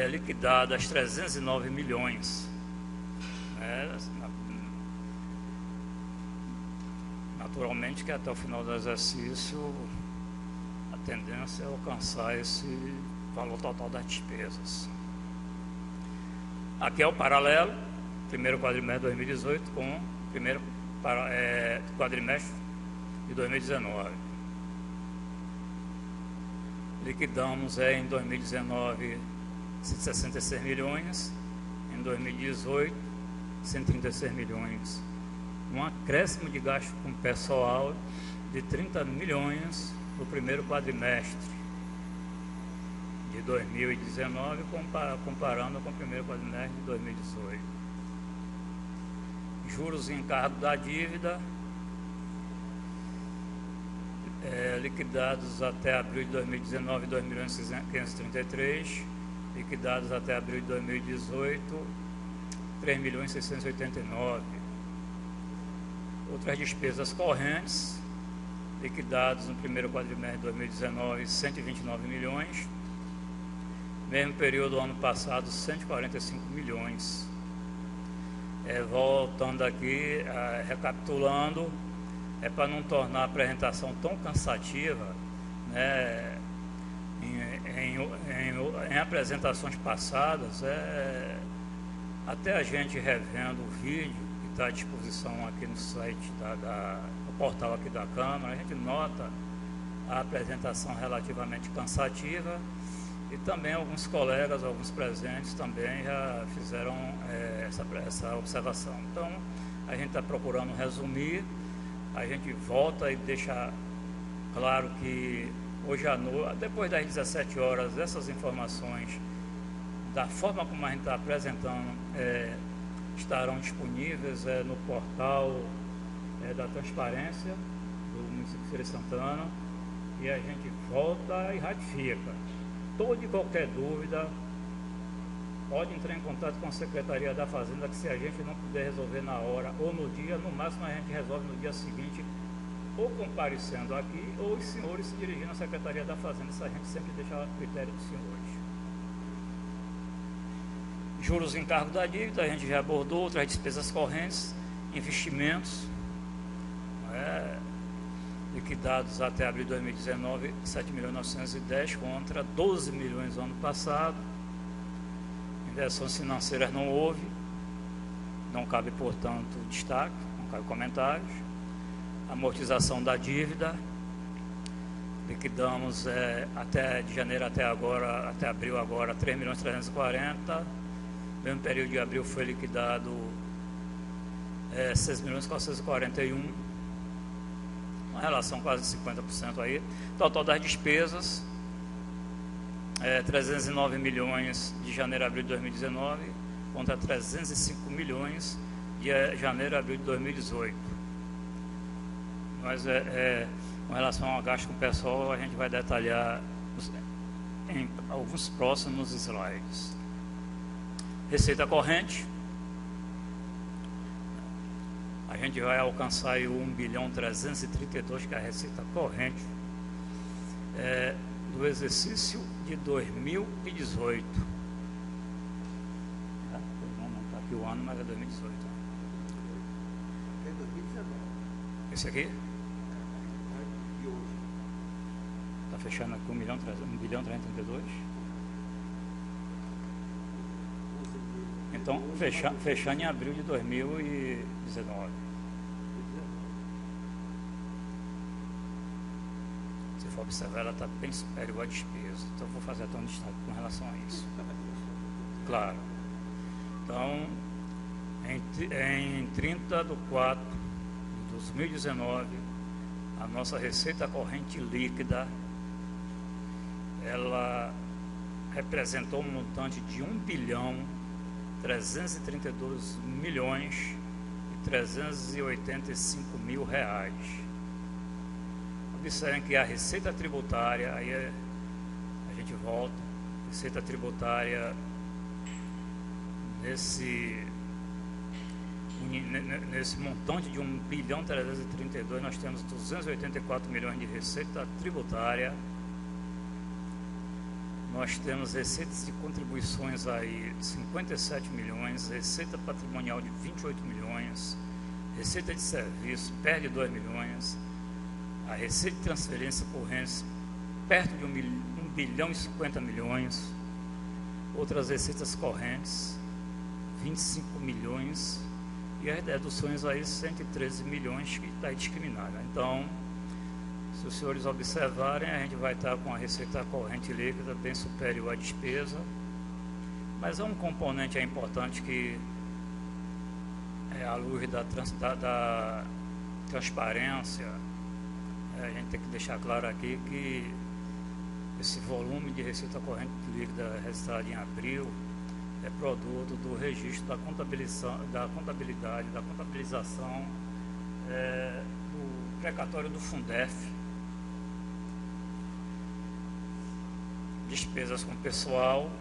liquidadas 309 milhões. Naturalmente que até o final do exercício a tendência é alcançar esse valor total das despesas. Aqui é o paralelo, primeiro quadrimestre de 2018 com o primeiro quadrimestre de 2019. Liquidamos em 2019 166 milhões, em 2018 136 milhões. Um acréscimo de gasto com pessoal de 30 milhões no primeiro quadrimestre de 2019, comparando com o primeiro quadrimestre de 2018. Juros e encargo da dívida, liquidados até abril de 2019, 2.533, liquidados até abril de 2018, 3.689. Outras despesas correntes, liquidados no primeiro quadrimestre de 2019, 129 milhões. Mesmo período do ano passado, 145 milhões. Voltando aqui, recapitulando, para não tornar a apresentação tão cansativa, né, em apresentações passadas, até a gente revendo o vídeo, está à disposição aqui no site, no portal aqui da Câmara, a gente nota a apresentação relativamente cansativa e também alguns colegas, alguns presentes também já fizeram essa observação. Então, a gente está procurando resumir, a gente volta e deixa claro que hoje à noite, depois das 17 horas, essas informações, da forma como a gente está apresentando, estarão disponíveis no portal da transparência do município de Feira de Santana, e a gente volta e ratifica. Toda e qualquer dúvida, pode entrar em contato com a Secretaria da Fazenda, que se a gente não puder resolver na hora ou no dia, no máximo a gente resolve no dia seguinte, ou comparecendo aqui, ou os senhores se dirigindo à Secretaria da Fazenda, isso a gente sempre deixa a critério dos senhores. Juros e encargo da dívida, a gente já abordou, outras despesas correntes, investimentos, liquidados até abril de 2019, 7.910 contra 12 milhões no ano passado. Inversões financeiras não houve, não cabe, portanto, destaque, não cabe comentários. Amortização da dívida, liquidamos de janeiro até abril agora, 3.340.000. Mesmo período de abril foi liquidado 6.441.000, uma relação quase de 50% aí. Total das despesas, 309 milhões de janeiro a abril de 2019 contra 305 milhões de janeiro a abril de 2018. Mas com relação ao gasto com o pessoal, a gente vai detalhar em alguns próximos slides. receita corrente, a gente vai alcançar aí o 1.332 bilhão, que é a receita corrente do exercício de 2018. Não está aqui o ano, mas é 2018. Esse aqui? Está fechando aqui 1.332 bilhão. Então, fechando em abril de 2019. Se for observar, ela está bem superior à despesa. Então, vou fazer até um destaque com relação a isso. Claro. Então, em 30 de 4 de 2019, a nossa receita corrente líquida, ela representou um montante de 1.332.385.000 reais. Observem que a receita tributária, aí a gente volta, receita tributária nesse montante de 1.332.000, nós temos 284 milhões de receita tributária. Nós temos receitas de contribuições aí de 57 milhões, receita patrimonial de 28 milhões, receita de serviço perde 2 milhões, a receita de transferência corrente perto de 1.050 bilhões, outras receitas correntes 25 milhões e as deduções aí 113 milhões que está discriminada. Então, se os senhores observarem, a gente vai estar com a receita corrente líquida bem superior à despesa, mas é um componente importante que à luz da transparência, a gente tem que deixar claro aqui que esse volume de receita corrente líquida registrado em abril é produto do registro da contabilização do precatório do Fundef. Despesas com pessoal,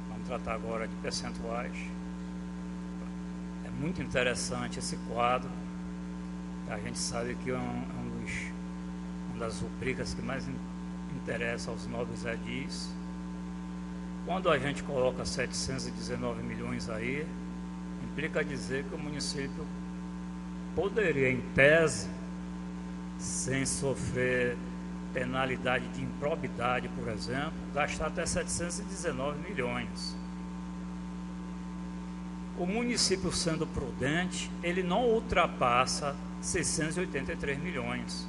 vamos tratar agora de percentuais. É muito interessante esse quadro. A gente sabe que é uma das rubricas que mais interessa aos novos edis. Quando a gente coloca 719 milhões aí, implica dizer que o município poderia, em tese, sem sofrer penalidade de improbidade, por exemplo, gastar até 719 milhões. O município, sendo prudente, ele não ultrapassa 683 milhões.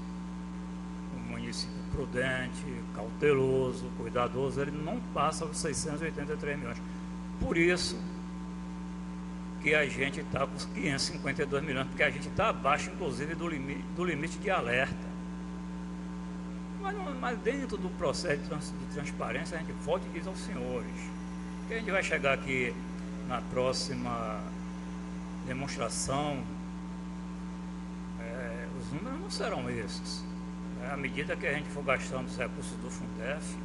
O município prudente, cauteloso, cuidadoso, ele não passa os 683 milhões. Por isso que a gente está com os 552 milhões, porque a gente está abaixo, inclusive, do limite de alerta. Mas dentro do processo de transparência, a gente volta e diz aos senhores que a gente vai chegar aqui na próxima demonstração, os números não serão esses. À medida que a gente for gastando os recursos do Fundef,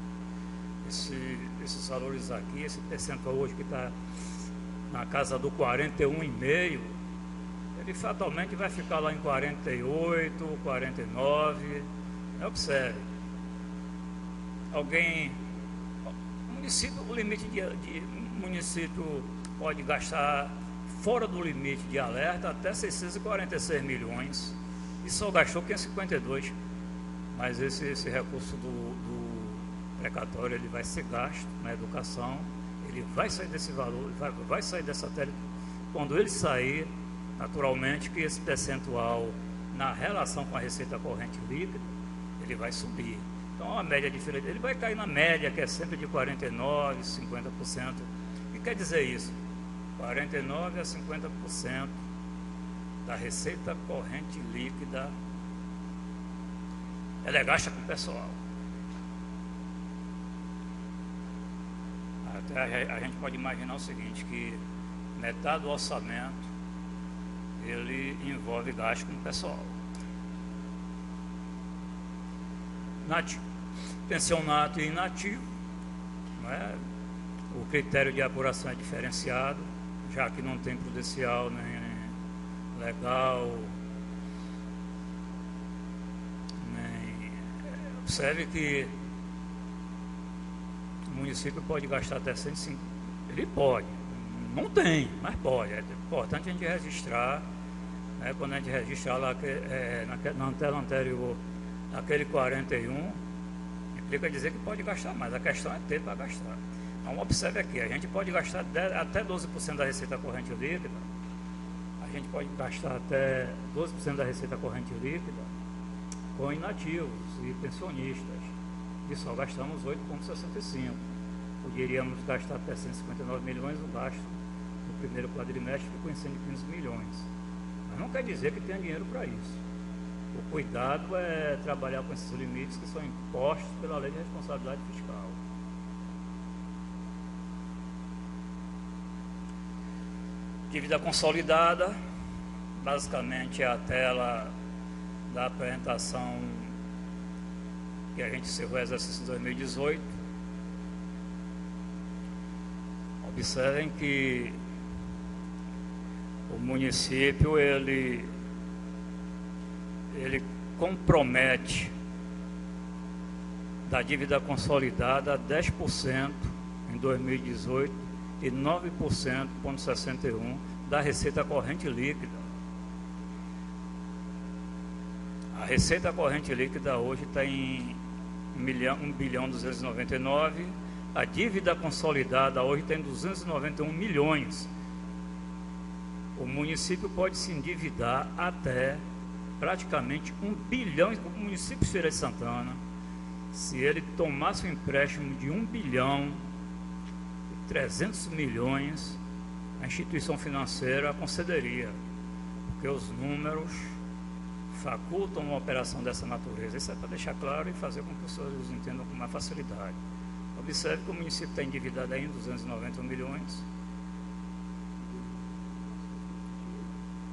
esses valores aqui, esse percentual hoje que está na casa do 41,5%, ele fatalmente vai ficar lá em 48, 49. Observe, o limite de município pode gastar fora do limite de alerta até 646 milhões e só gastou 552. Mas esse recurso do precatório, ele vai ser gasto na educação, ele vai sair desse valor, vai sair dessa tela. Quando ele sair, naturalmente que esse percentual na relação com a receita corrente líquida, ele vai subir. Então a média diferente, ele vai cair na média, que é sempre de 49%, 50%. O que quer dizer isso? 49% a 50% da receita corrente líquida, ela é gasta com o pessoal. Até a gente pode imaginar o seguinte, que metade do orçamento, ele envolve gasto com o pessoal. Pensionato e inativo, não é? O critério de apuração é diferenciado, já que não tem prudencial nem legal, nem... Observe que o município pode gastar até 150. Ele pode, não tem, mas pode. É importante a gente registrar, né, quando a gente registrar lá na tela anterior aquele 41, implica dizer que pode gastar mais. A questão é ter para gastar. Então observe aqui, a gente pode gastar até 12% da receita corrente líquida. A gente pode gastar até 12% da receita corrente líquida com inativos e pensionistas. E só gastamos 8,65. Poderíamos gastar até 159 milhões, o gasto no primeiro quadrimestre ficou em 115 milhões. Mas não quer dizer que tenha dinheiro para isso. O cuidado é trabalhar com esses limites que são impostos pela Lei de Responsabilidade Fiscal. Dívida consolidada, basicamente é a tela da apresentação que a gente encerrou o exercício em 2018. Observem que o município ele compromete da dívida consolidada 10% em 2018 e 9,61% da receita corrente líquida. A receita corrente líquida hoje está em 1.299 bilhão. A dívida consolidada hoje tem 291 milhões. O município pode se endividar até praticamente 1 bilhão. O município de Feira de Santana, se ele tomasse um empréstimo de 1 bilhão e 300 milhões, a instituição financeira concederia, porque os números facultam uma operação dessa natureza. Isso é para deixar claro e fazer com que os senhores entendam com mais facilidade. Observe que o município está endividado ainda 290 milhões.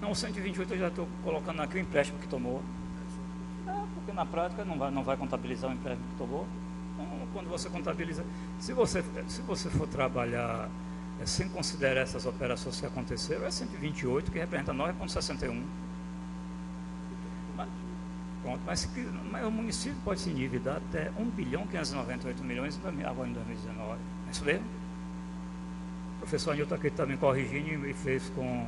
Não, 128 eu já estou colocando aqui o empréstimo que tomou. Porque na prática não vai contabilizar o empréstimo que tomou. Então, quando você contabiliza, se você for trabalhar sem considerar essas operações que aconteceram, é 128, que representa 9,61. Mas o município pode se endividar até 1 bilhão 598 milhões agora em 2019. É isso mesmo? O professor Nilton aqui está me corrigindo e fez com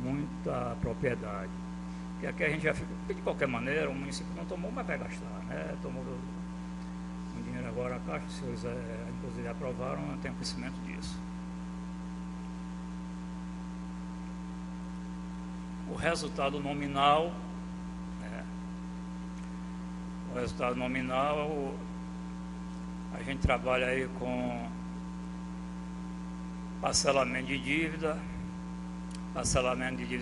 muita propriedade. Porque aqui a gente já fica, de qualquer maneira, o município não tomou, mas vai gastar, né? Tomou um dinheiro agora a Caixa, os senhores inclusive aprovaram, eu tenho conhecimento disso. O resultado nominal, a gente trabalha aí com parcelamento de dívida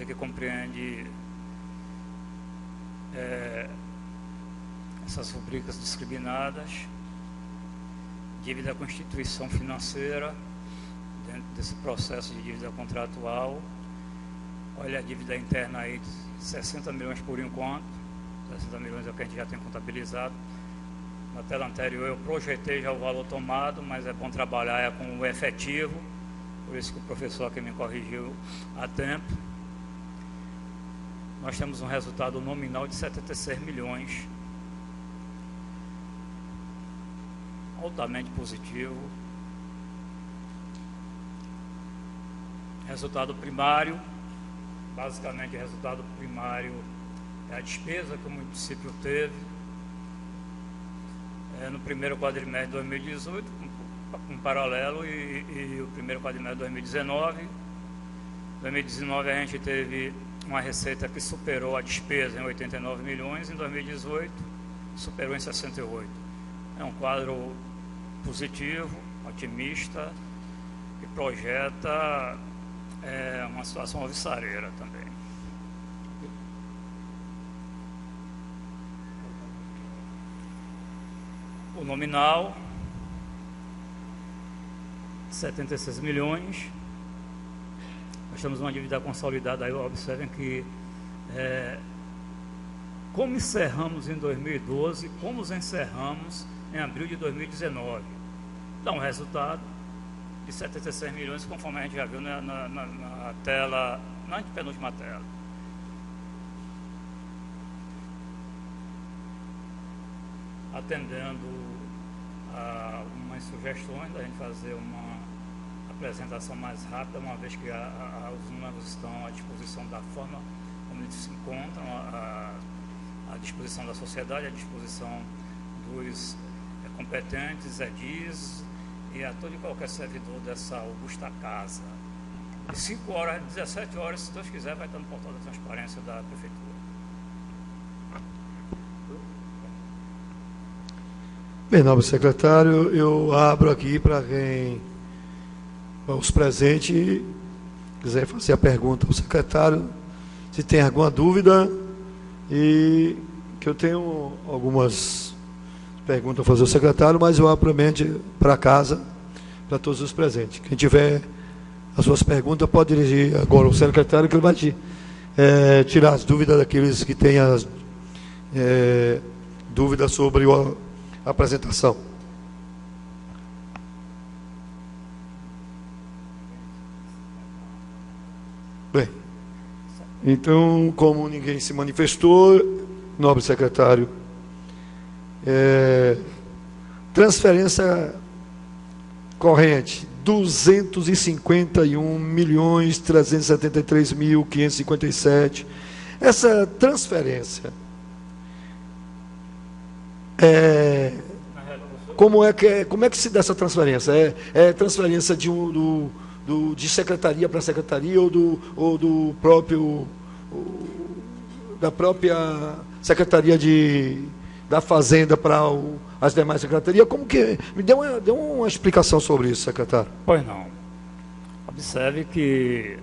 que compreende essas rubricas discriminadas, dívida com instituição financeira, dentro desse processo de dívida contratual. Olha a dívida interna aí, 60 milhões por enquanto. 60 milhões é o que a gente já tem contabilizado. Na tela anterior eu projetei já o valor tomado, mas é bom trabalhar com o efetivo, por isso que o professor aqui me corrigiu a tempo. Nós temos um resultado nominal de 76 milhões, altamente positivo. Resultado primário, basicamente resultado primário é a despesa que o município teve no primeiro quadrimestre de 2018, com paralelo, e o primeiro quadrimestre de 2019. Em 2019 a gente teve uma receita que superou a despesa em 89 milhões, em 2018 superou em 68. É um quadro positivo, otimista, que projeta uma situação alvissareira também. O nominal, 76 milhões. Nós temos uma dívida consolidada aí, observem que como encerramos em 2012, como encerramos em abril de 2019. Dá um resultado de 76 milhões, conforme a gente já viu na tela, na penúltima tela. Atendendo a umas sugestões da gente fazer uma apresentação mais rápida, uma vez que os números estão à disposição da forma como eles se encontram, à disposição da sociedade, à disposição dos competentes, edis e a todo e qualquer servidor dessa augusta casa. De 5 horas, 17 horas, se Deus quiser, vai estar no portal da transparência da Prefeitura. Bem, nobre secretário, eu abro aqui para quem, os presentes, quiser fazer a pergunta ao secretário, se tem alguma dúvida, e que eu tenho algumas perguntas a fazer ao secretário, mas eu abro para casa, para todos os presentes. Quem tiver as suas perguntas, pode dirigir agora ao secretário, que ele vai tirar as dúvidas daqueles que têm as dúvidas sobre a apresentação. Bem, então, como ninguém se manifestou, nobre secretário, transferência corrente, 251.373.557. Essa transferência, como é que se dá essa transferência? É transferência de secretaria para secretaria ou do próprio da própria secretaria da Fazenda para as demais secretarias? Como que me dê uma explicação sobre isso, secretário? Pois não. Observe que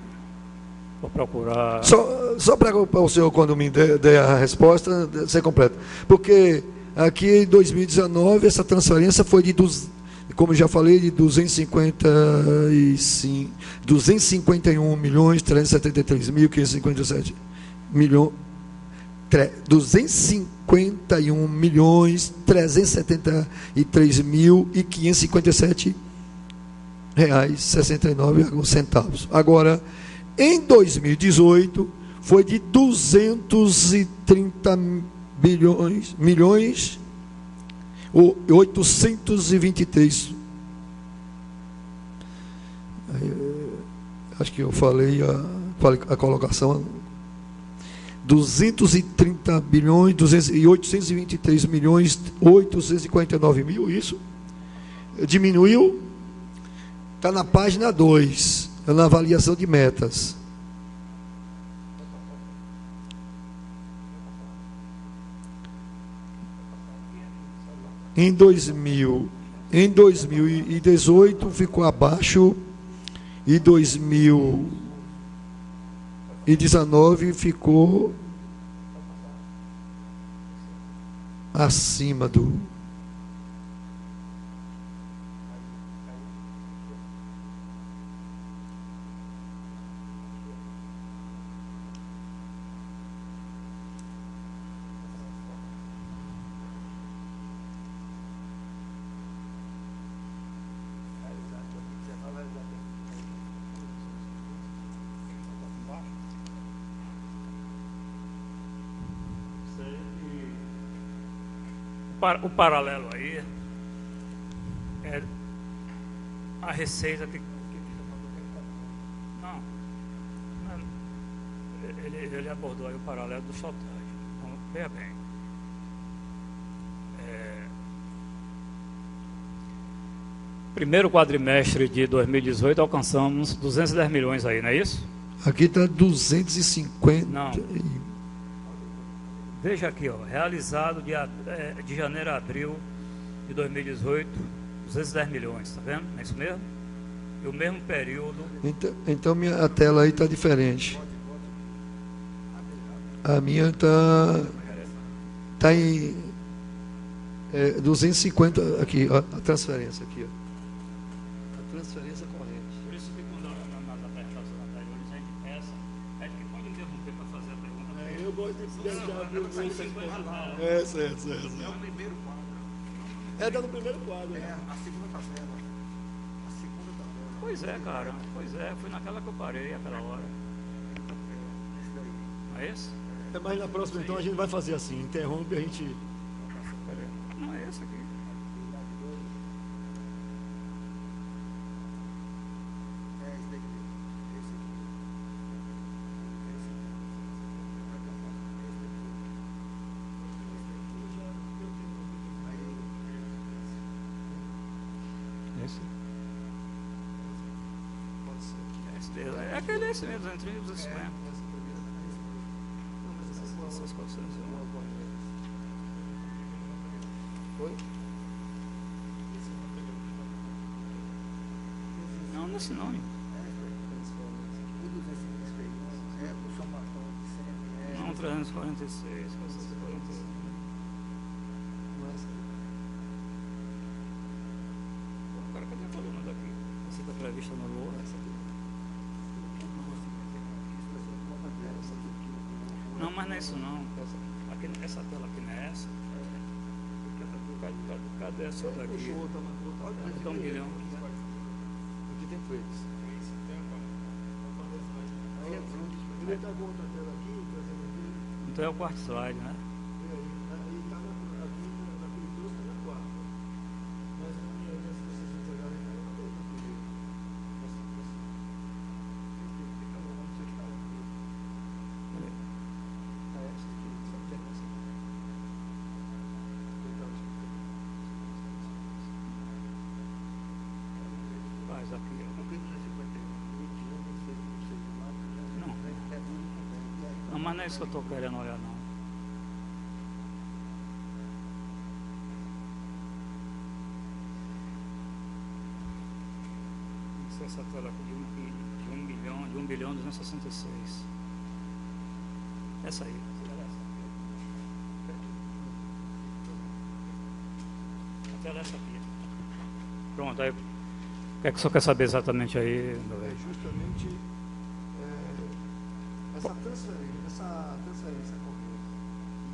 vou procurar. Só para o senhor, quando me der a resposta, ser completa. Porque aqui em 2019 essa transferência foi como já falei, de 251.373.557 milhões, 251.373.557 reais 69 centavos. Agora, em 2018 foi de 230 milhões 823. Acho que eu falei a colocação. 230 bilhões 823 milhões 849 mil, isso diminuiu, está na página 2, na avaliação de metas. Em 2018 ficou abaixo, e 2019 ficou acima do. O paralelo aí é a receita que não, ele abordou aí o paralelo do shortage. Então, veja bem, primeiro quadrimestre de 2018 alcançamos 210 milhões aí, não é isso? Aqui está 250. Não. Veja aqui, realizado de janeiro a abril de 2018, 210 milhões, está vendo? Não é isso mesmo? E o mesmo período. Então a tela aí está diferente. A minha está em 250 aqui, a transferência aqui. A transferência corrente. Por isso que quando nas apresentações anteriores a gente peça, a gente pode interromper para fazer a pergunta. Eu gosto de certo. É o primeiro quadro. Está no primeiro quadro. A segunda tabela. A segunda tabela. Pois é, cara. Pois é, foi naquela que eu parei, aquela hora. Não é esse? Mas na próxima, então, a gente vai fazer assim, interrompe, a gente... Não é esse aqui. Esse? É aquele esse mesmo, entre 250. Foi? Não, nesse nome. Não, 346, 446. Cara, cadê a coluna daqui? Você está prevista no Lua? Não, mas não é isso não. Essa tela aqui não é essa. Cadê essa daqui? Tá 1 milhão. Aqui tem três. Ele está com outra tela aqui, trazendo aqui. Então é o quarto slide, né? Aí está naquele trouxe, está na quarta. Mas se vocês não pegarem, está na outra primeira. Faz aqui, ó. Não, mas não é isso que eu estou querendo olhar, não. Essa tela aqui de 1 bilhão 266. Essa aí. A tela é essa aqui. Pronto, aí. O que é que o senhor quer saber exatamente aí? É justamente essa transferência corrente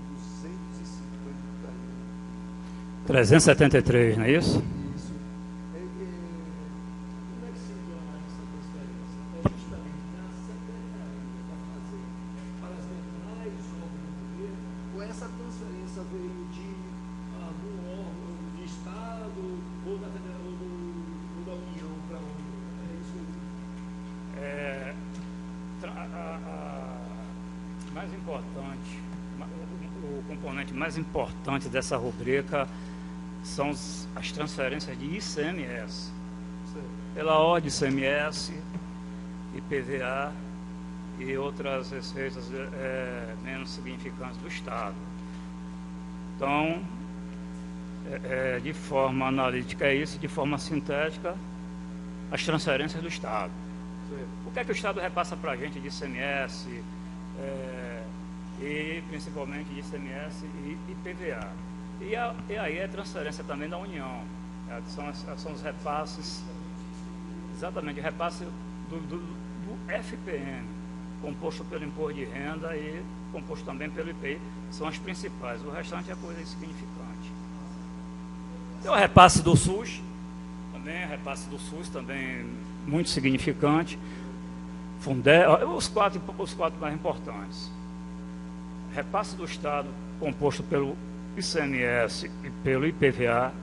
de 250. 373, não é isso? Isso. Como é que se engana essa transferência? É justamente para a secretaria para as demais órgãos do governo, ou essa transferência veio de algum órgão de Estado ou da União para onde? É isso aí. Mais importante, o componente mais importante dessa rubrica são as transferências de ICMS. Pela ordem ICMS, IPVA e outras receitas menos significantes do Estado. Então, de forma analítica é isso, de forma sintética, as transferências do Estado. O que é que o Estado repassa para a gente de ICMS, e principalmente de ICMS e IPVA? E aí é transferência também da União. São os repasses, exatamente, o repasse do FPM, composto pelo imposto de renda e composto também pelo IPI, são as principais. O restante é coisa insignificante. Tem o repasse do SUS, também muito significante. Os quatro mais importantes. Repasse do Estado, composto pelo ICMS e pelo IPVA.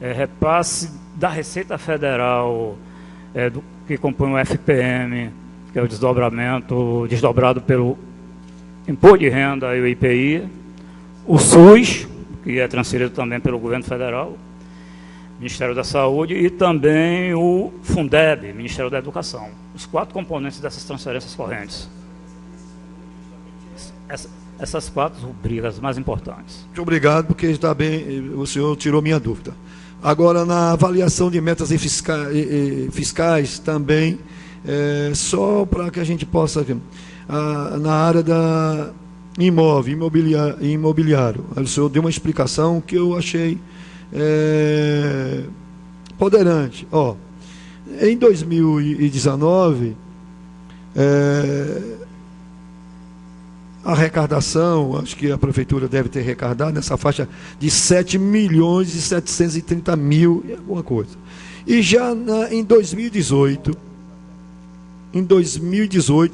Repasse da Receita Federal, que compõe o FPM, que é o desdobrado pelo Imposto de Renda e o IPI. O SUS, que é transferido também pelo Governo Federal, Ministério da Saúde, e também o Fundeb, Ministério da Educação. Os 4 componentes dessas transferências correntes. Essas 4 rubricas mais importantes. Muito obrigado, porque está bem, o senhor tirou minha dúvida. Agora, na avaliação de metas fiscais também, só para que a gente possa, na área da imobiliário, o senhor deu uma explicação que eu achei poderante. Em 2019, a arrecadação, acho que a prefeitura deve ter arrecadado nessa faixa de 7.730.000 e alguma coisa. E já em 2018,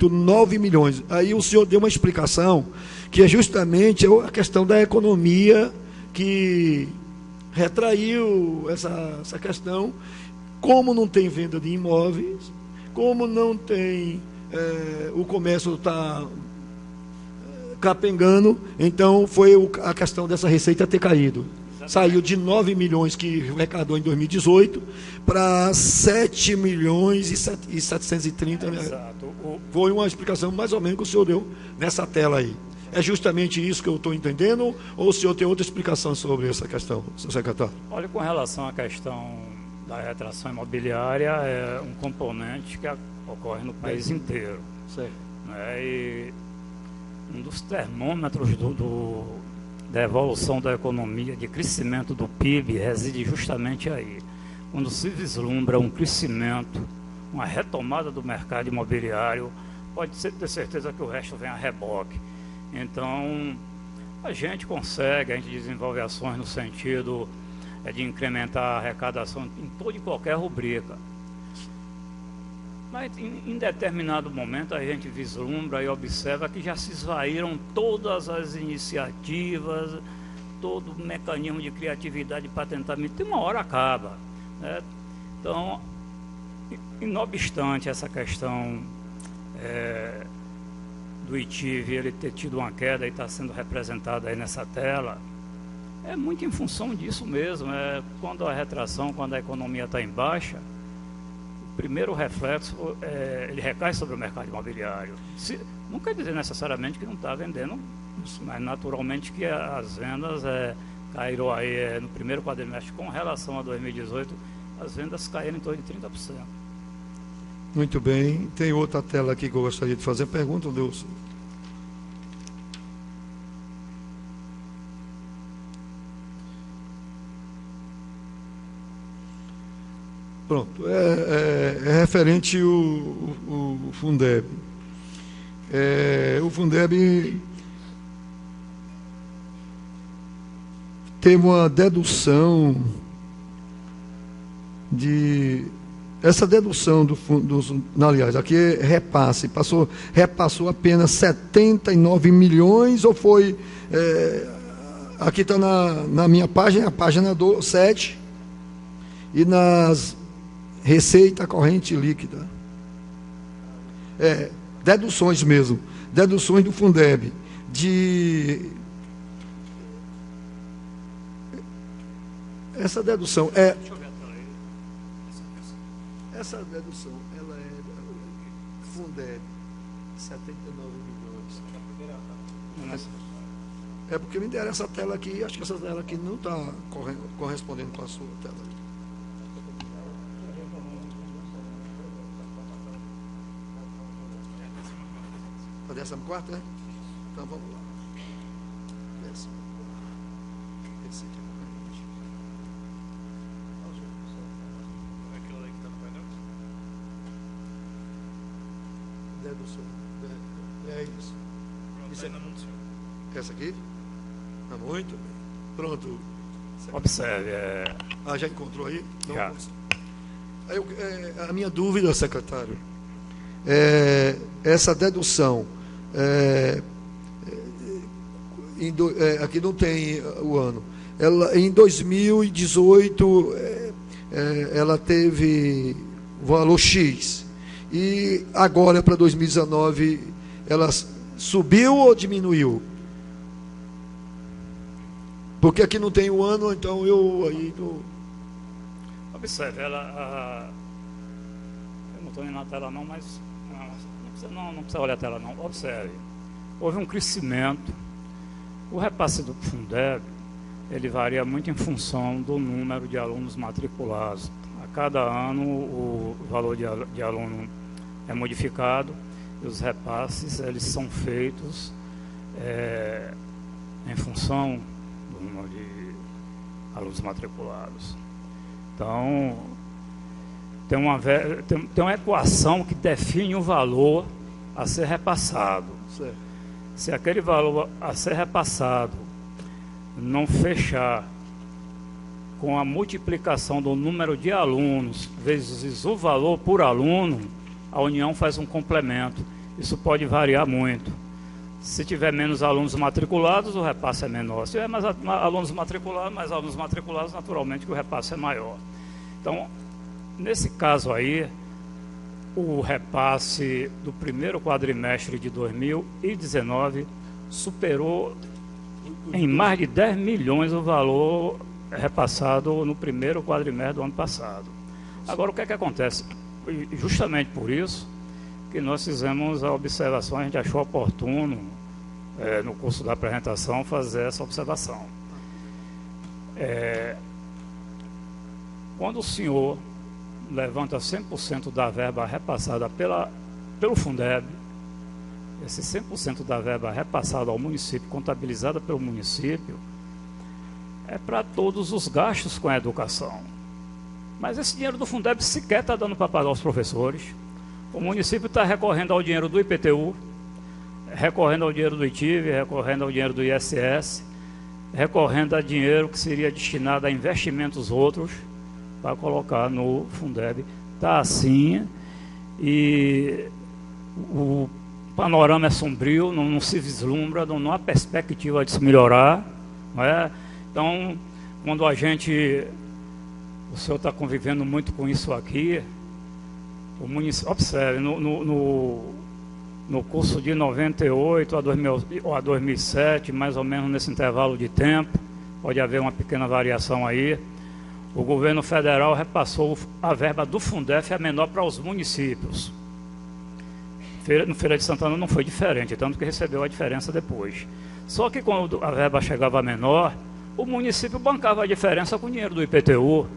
9 milhões. Aí o senhor deu uma explicação que é justamente a questão da economia que retraiu essa questão. Como não tem venda de imóveis, como não tem, o comércio está capengando, então foi a questão dessa receita ter caído. Saiu de 9 milhões que arrecadou em 2018 para 7 milhões e 730. Exato. Foi uma explicação mais ou menos que o senhor deu nessa tela aí. É justamente isso que eu estou entendendo, ou o senhor tem outra explicação sobre essa questão, senhor secretário? Olha, com relação à questão da retração imobiliária, é um componente que ocorre no país inteiro. Certo. E um dos termômetros da evolução da economia, de crescimento do PIB, reside justamente aí. Quando se vislumbra um crescimento, uma retomada do mercado imobiliário, pode ter certeza que o resto vem a reboque. Então, a gente desenvolve ações no sentido de incrementar a arrecadação em toda e qualquer rubrica. Mas em determinado momento a gente vislumbra e observa que já se esvaíram todas as iniciativas, todo o mecanismo de criatividade para tentar meter, uma hora acaba, né? Então, não obstante essa questão do ITIV ele ter tido uma queda e está sendo representada aí nessa tela, é muito em função disso mesmo. Quando a retração, quando a economia está em baixa, o primeiro reflexo ele recai sobre o mercado imobiliário. Não quer dizer necessariamente que não está vendendo, mas naturalmente que as vendas caíram aí no primeiro quadrimestre com relação a 2018, as vendas caíram em torno de 30%. Muito bem. Tem outra tela aqui que eu gostaria de fazer pergunta, Deus. Pronto. É referente o Fundeb. O Fundeb teve uma dedução essa dedução aliás, aqui é repasse, repassou apenas 79 milhões, ou foi, aqui está na minha página, a página 7, e nas receita corrente líquida, deduções mesmo, deduções do Fundeb, essa dedução essa dedução, ela é Fundeb, 79 milhões. É porque me deram essa tela aqui, acho que essa tela aqui não está correspondendo com a sua tela. A 14ª, né? Então vamos lá. 14ª. Dedução. É isso. Isso é... Essa aqui? Muito bem. Pronto. Observe. Já encontrou aí? Não, já. A minha dúvida, secretário, essa dedução, aqui não tem o ano. Em 2018, ela teve valor X. E agora, para 2019, ela subiu ou diminuiu? Porque aqui não tem o ano, então Observe, eu não estou indo na tela não, mas não precisa olhar a tela não. Observe, houve um crescimento. O repasse do Fundeb, ele varia muito em função do número de alunos matriculados. A cada ano, o valor de aluno é modificado e os repasses eles são feitos em função do número de alunos matriculados. Então, tem uma equação que define o valor a ser repassado. Certo. Se aquele valor a ser repassado não fechar com a multiplicação do número de alunos vezes o valor por aluno, a União faz um complemento. Isso pode variar muito. Se tiver menos alunos matriculados, o repasse é menor. Se tiver mais alunos matriculados, naturalmente que o repasse é maior. Então, nesse caso aí, o repasse do primeiro quadrimestre de 2019 superou em mais de 10 milhões o valor repassado no primeiro quadrimestre do ano passado. Agora, o que é que acontece? Justamente por isso que nós fizemos a observação, a gente achou oportuno, no curso da apresentação, fazer essa observação. Quando o senhor levanta 100% da verba repassada pelo Fundeb, esse 100% da verba repassada ao município, contabilizada pelo município, é para todos os gastos com a educação. Mas esse dinheiro do Fundeb sequer está dando para pagar os professores. O município está recorrendo ao dinheiro do IPTU, recorrendo ao dinheiro do ITIV, recorrendo ao dinheiro do ISS, recorrendo a dinheiro que seria destinado a investimentos outros, para colocar no Fundeb. Está assim, e o panorama é sombrio, não se vislumbra, não há perspectiva de se melhorar, não é? Então, quando o senhor está convivendo muito com isso aqui, o município, observe, no curso de 98 a 2007, mais ou menos nesse intervalo de tempo, pode haver uma pequena variação aí, o governo federal repassou a verba do Fundef a menor para os municípios. No Feira de Santana não foi diferente, tanto que recebeu a diferença depois. Só que quando a verba chegava a menor, o município bancava a diferença com o dinheiro do IPTU.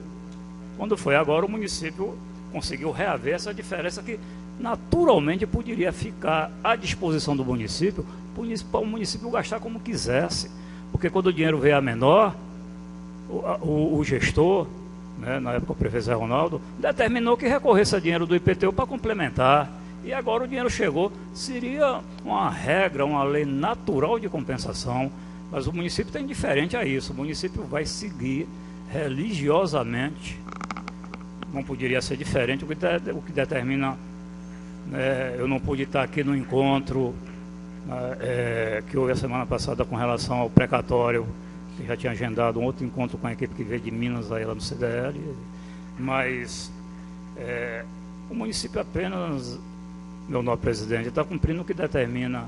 Quando foi agora, o município conseguiu reaver essa diferença que naturalmente poderia ficar à disposição do município, para o município gastar como quisesse. Porque quando o dinheiro veio a menor, o gestor, né, na época o prefeito Zé Ronaldo, determinou que recorresse a dinheiro do IPTU para complementar. E agora o dinheiro chegou. Seria uma regra, uma lei natural de compensação, mas o município está indiferente a isso. O município vai seguir religiosamente. Não poderia ser diferente. O que determina, eu não pude estar aqui no encontro que houve a semana passada com relação ao precatório, que já tinha agendado um outro encontro com a equipe que veio de Minas aí lá no CDL, mas o município apenas, meu nobre presidente, está cumprindo o que determina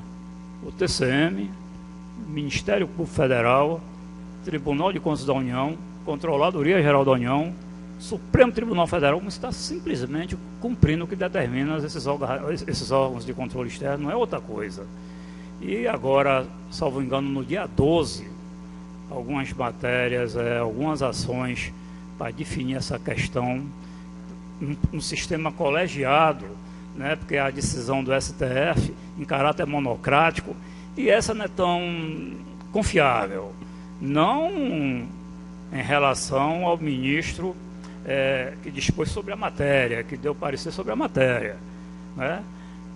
o TCM, Ministério Público Federal, Tribunal de Contas da União, Controladoria Geral da União, Supremo Tribunal Federal, como está simplesmente cumprindo o que determina esses órgãos de controle externo, não é outra coisa. E agora, salvo engano, no dia 12, algumas matérias, algumas ações para definir essa questão, um sistema colegiado, né, porque é a decisão do STF em caráter monocrático, e essa não é tão confiável. Não em relação ao ministro que dispôs sobre a matéria, que deu parecer sobre a matéria, né?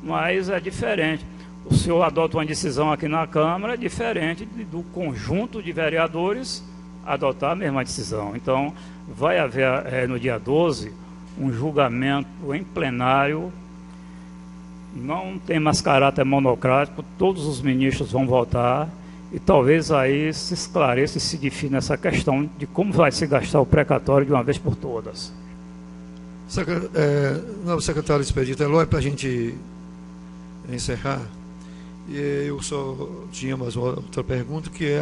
Mas é diferente. O senhor adota uma decisão aqui na Câmara, diferente do conjunto de vereadores adotar a mesma decisão. Então, vai haver no dia 12 um julgamento em plenário, não tem mais caráter monocrático, todos os ministros vão votar, e talvez aí se esclareça e se defina essa questão de como vai se gastar o precatório de uma vez por todas. Novo secretário Expedito Eloy, para a gente encerrar, eu só tinha mais uma outra pergunta, que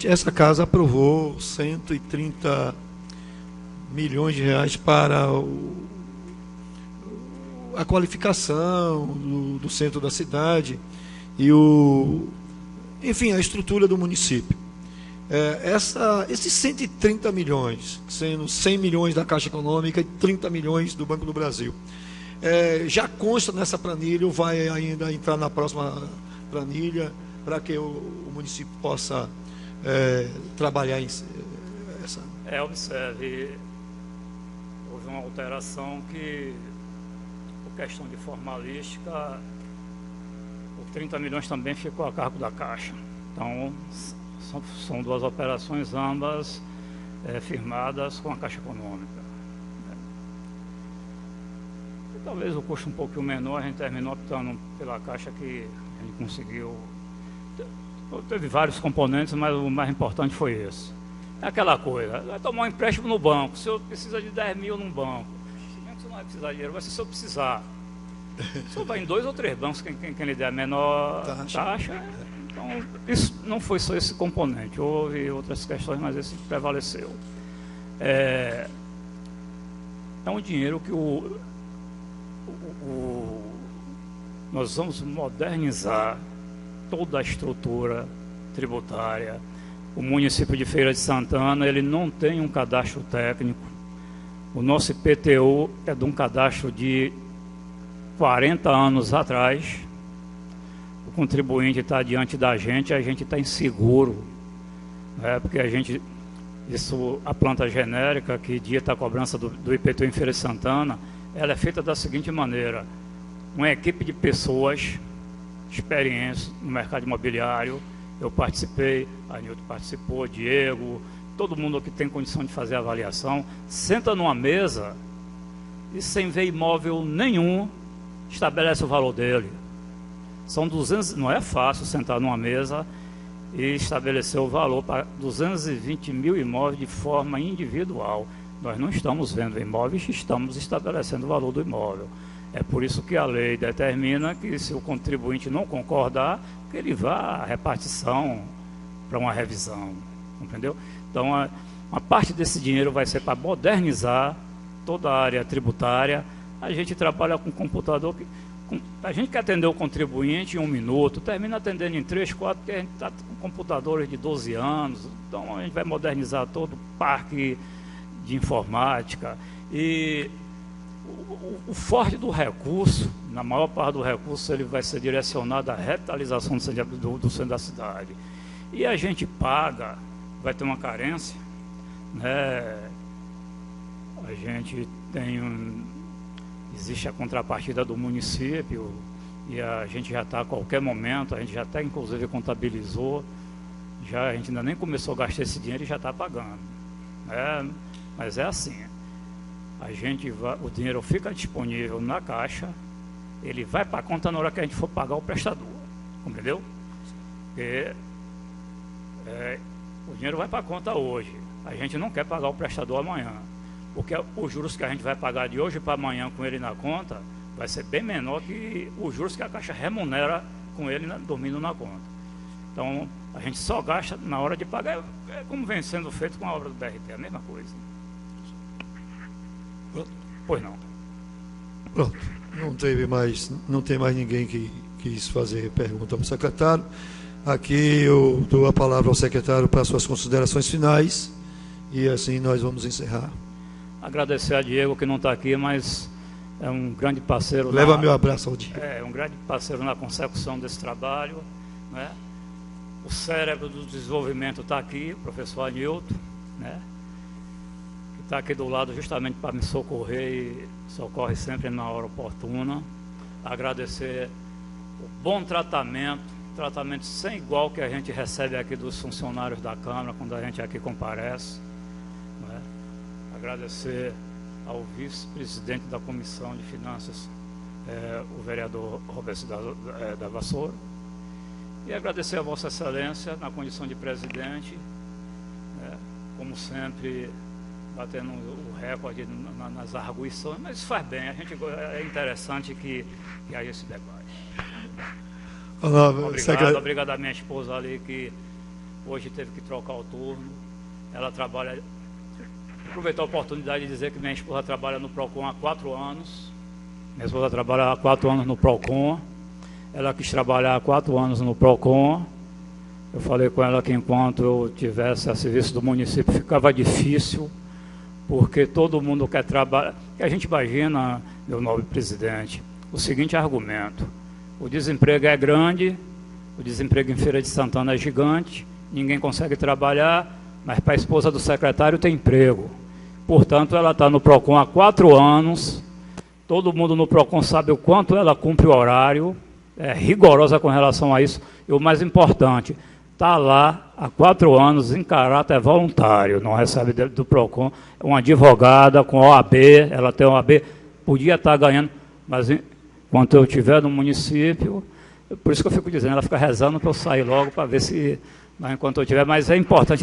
essa casa aprovou 130 milhões de reais para a qualificação do centro da cidade e enfim, a estrutura do município. Esses 130 milhões, sendo 100 milhões da Caixa Econômica e 30 milhões do Banco do Brasil, já consta nessa planilha ou vai ainda entrar na próxima planilha para que o município possa trabalhar essa? Observe, houve uma alteração que, por questão de formalística, 30 milhões também ficou a cargo da Caixa. Então, são duas operações, ambas firmadas com a Caixa Econômica. E talvez o custo um pouquinho menor, a gente terminou optando pela Caixa, que a gente conseguiu. Teve vários componentes, mas o mais importante foi esse. É aquela coisa, vai tomar um empréstimo no banco, se eu precisa de 10 mil num banco, você não vai precisar de dinheiro, vai ser se eu precisar. Só vai em 2 ou 3 bancos, quem lhe der a menor taxa. Então, isso não foi só esse componente, houve outras questões, mas esse prevaleceu. É um dinheiro que nós vamos modernizar toda a estrutura tributária. O município de Feira de Santana, ele não tem um cadastro técnico. O nosso IPTU é de um cadastro de 40 anos atrás. O contribuinte está diante da gente, a gente está inseguro, né? Porque a planta genérica que dita a cobrança do IPTU em Feira de Santana, ela é feita da seguinte maneira: uma equipe de pessoas experientes no mercado imobiliário. Eu participei, a Nilton participou, Diego, todo mundo que tem condição de fazer a avaliação, senta numa mesa e, sem ver imóvel nenhum, estabelece o valor dele. São 200, não é fácil sentar numa mesa e estabelecer o valor para 220 mil imóveis de forma individual. Nós não estamos vendo imóveis, estamos estabelecendo o valor do imóvel. É por isso que a lei determina que, se o contribuinte não concordar, que ele vá à repartição para uma revisão, entendeu? Então, uma parte desse dinheiro vai ser para modernizar toda a área tributária. A gente trabalha com computador, a gente quer atender o contribuinte em 1 minuto, termina atendendo em 3, 4, porque a gente está com computadores de 12 anos, então a gente vai modernizar todo o parque de informática. E o forte do recurso, na maior parte do recurso, ele vai ser direcionado à revitalização do centro da cidade. E a gente paga, vai ter uma carência, né? A gente existe a contrapartida do município, e a gente já está a qualquer momento, a gente já até inclusive contabilizou, a gente ainda nem começou a gastar esse dinheiro e já está pagando, né? Mas é assim, o dinheiro fica disponível na Caixa, ele vai para a conta na hora que a gente for pagar o prestador, entendeu? Porque o dinheiro vai para a conta hoje, a gente não quer pagar o prestador amanhã, porque os juros que a gente vai pagar de hoje para amanhã com ele na conta vai ser bem menor que os juros que a Caixa remunera com ele dormindo na conta. Então, a gente só gasta na hora de pagar, como vem sendo feito com a obra do BRT, a mesma coisa. Pronto. Pois não. Pronto. Não tem mais ninguém que quis fazer pergunta para o secretário. Aqui eu dou a palavra ao secretário para suas considerações finais e assim nós vamos encerrar. Agradecer a Diego, que não está aqui, mas é um grande parceiro. Leva meu abraço ao Diego. É um grande parceiro na consecução desse trabalho, né? O cérebro do desenvolvimento está aqui, o professor Nilton, né? Que está aqui do lado justamente para me socorrer e socorre sempre na hora oportuna. Agradecer o bom tratamento sem igual que a gente recebe aqui dos funcionários da Câmara quando a gente aqui comparece, né? Agradecer ao vice-presidente da Comissão de Finanças, o vereador Roberto da Vassoura, e agradecer a Vossa Excelência na condição de presidente, né? Como sempre, batendo o recorde nas arguições, mas isso faz bem, é interessante que haja esse debate. Obrigado à minha esposa ali, que hoje teve que trocar o turno. Ela trabalha. Aproveitar a oportunidade de dizer que minha esposa trabalha no PROCON há 4 anos. Minha esposa trabalha há 4 anos no PROCON. Ela quis trabalhar há 4 anos no PROCON. Eu falei com ela que enquanto eu tivesse a serviço do município ficava difícil, porque todo mundo quer trabalhar. A gente imagina, meu nobre presidente, o seguinte argumento: o desemprego é grande, o desemprego em Feira de Santana é gigante, ninguém consegue trabalhar, mas para a esposa do secretário tem emprego. Portanto, ela está no PROCON há 4 anos, todo mundo no PROCON sabe o quanto ela cumpre o horário, é rigorosa com relação a isso, e o mais importante, está lá há 4 anos em caráter voluntário, não recebe do PROCON, uma advogada com OAB, ela tem OAB, podia estar ganhando, mas enquanto eu estiver no município, por isso que eu fico dizendo, ela fica rezando para eu sair logo para ver se, mas enquanto eu estiver, mas é importante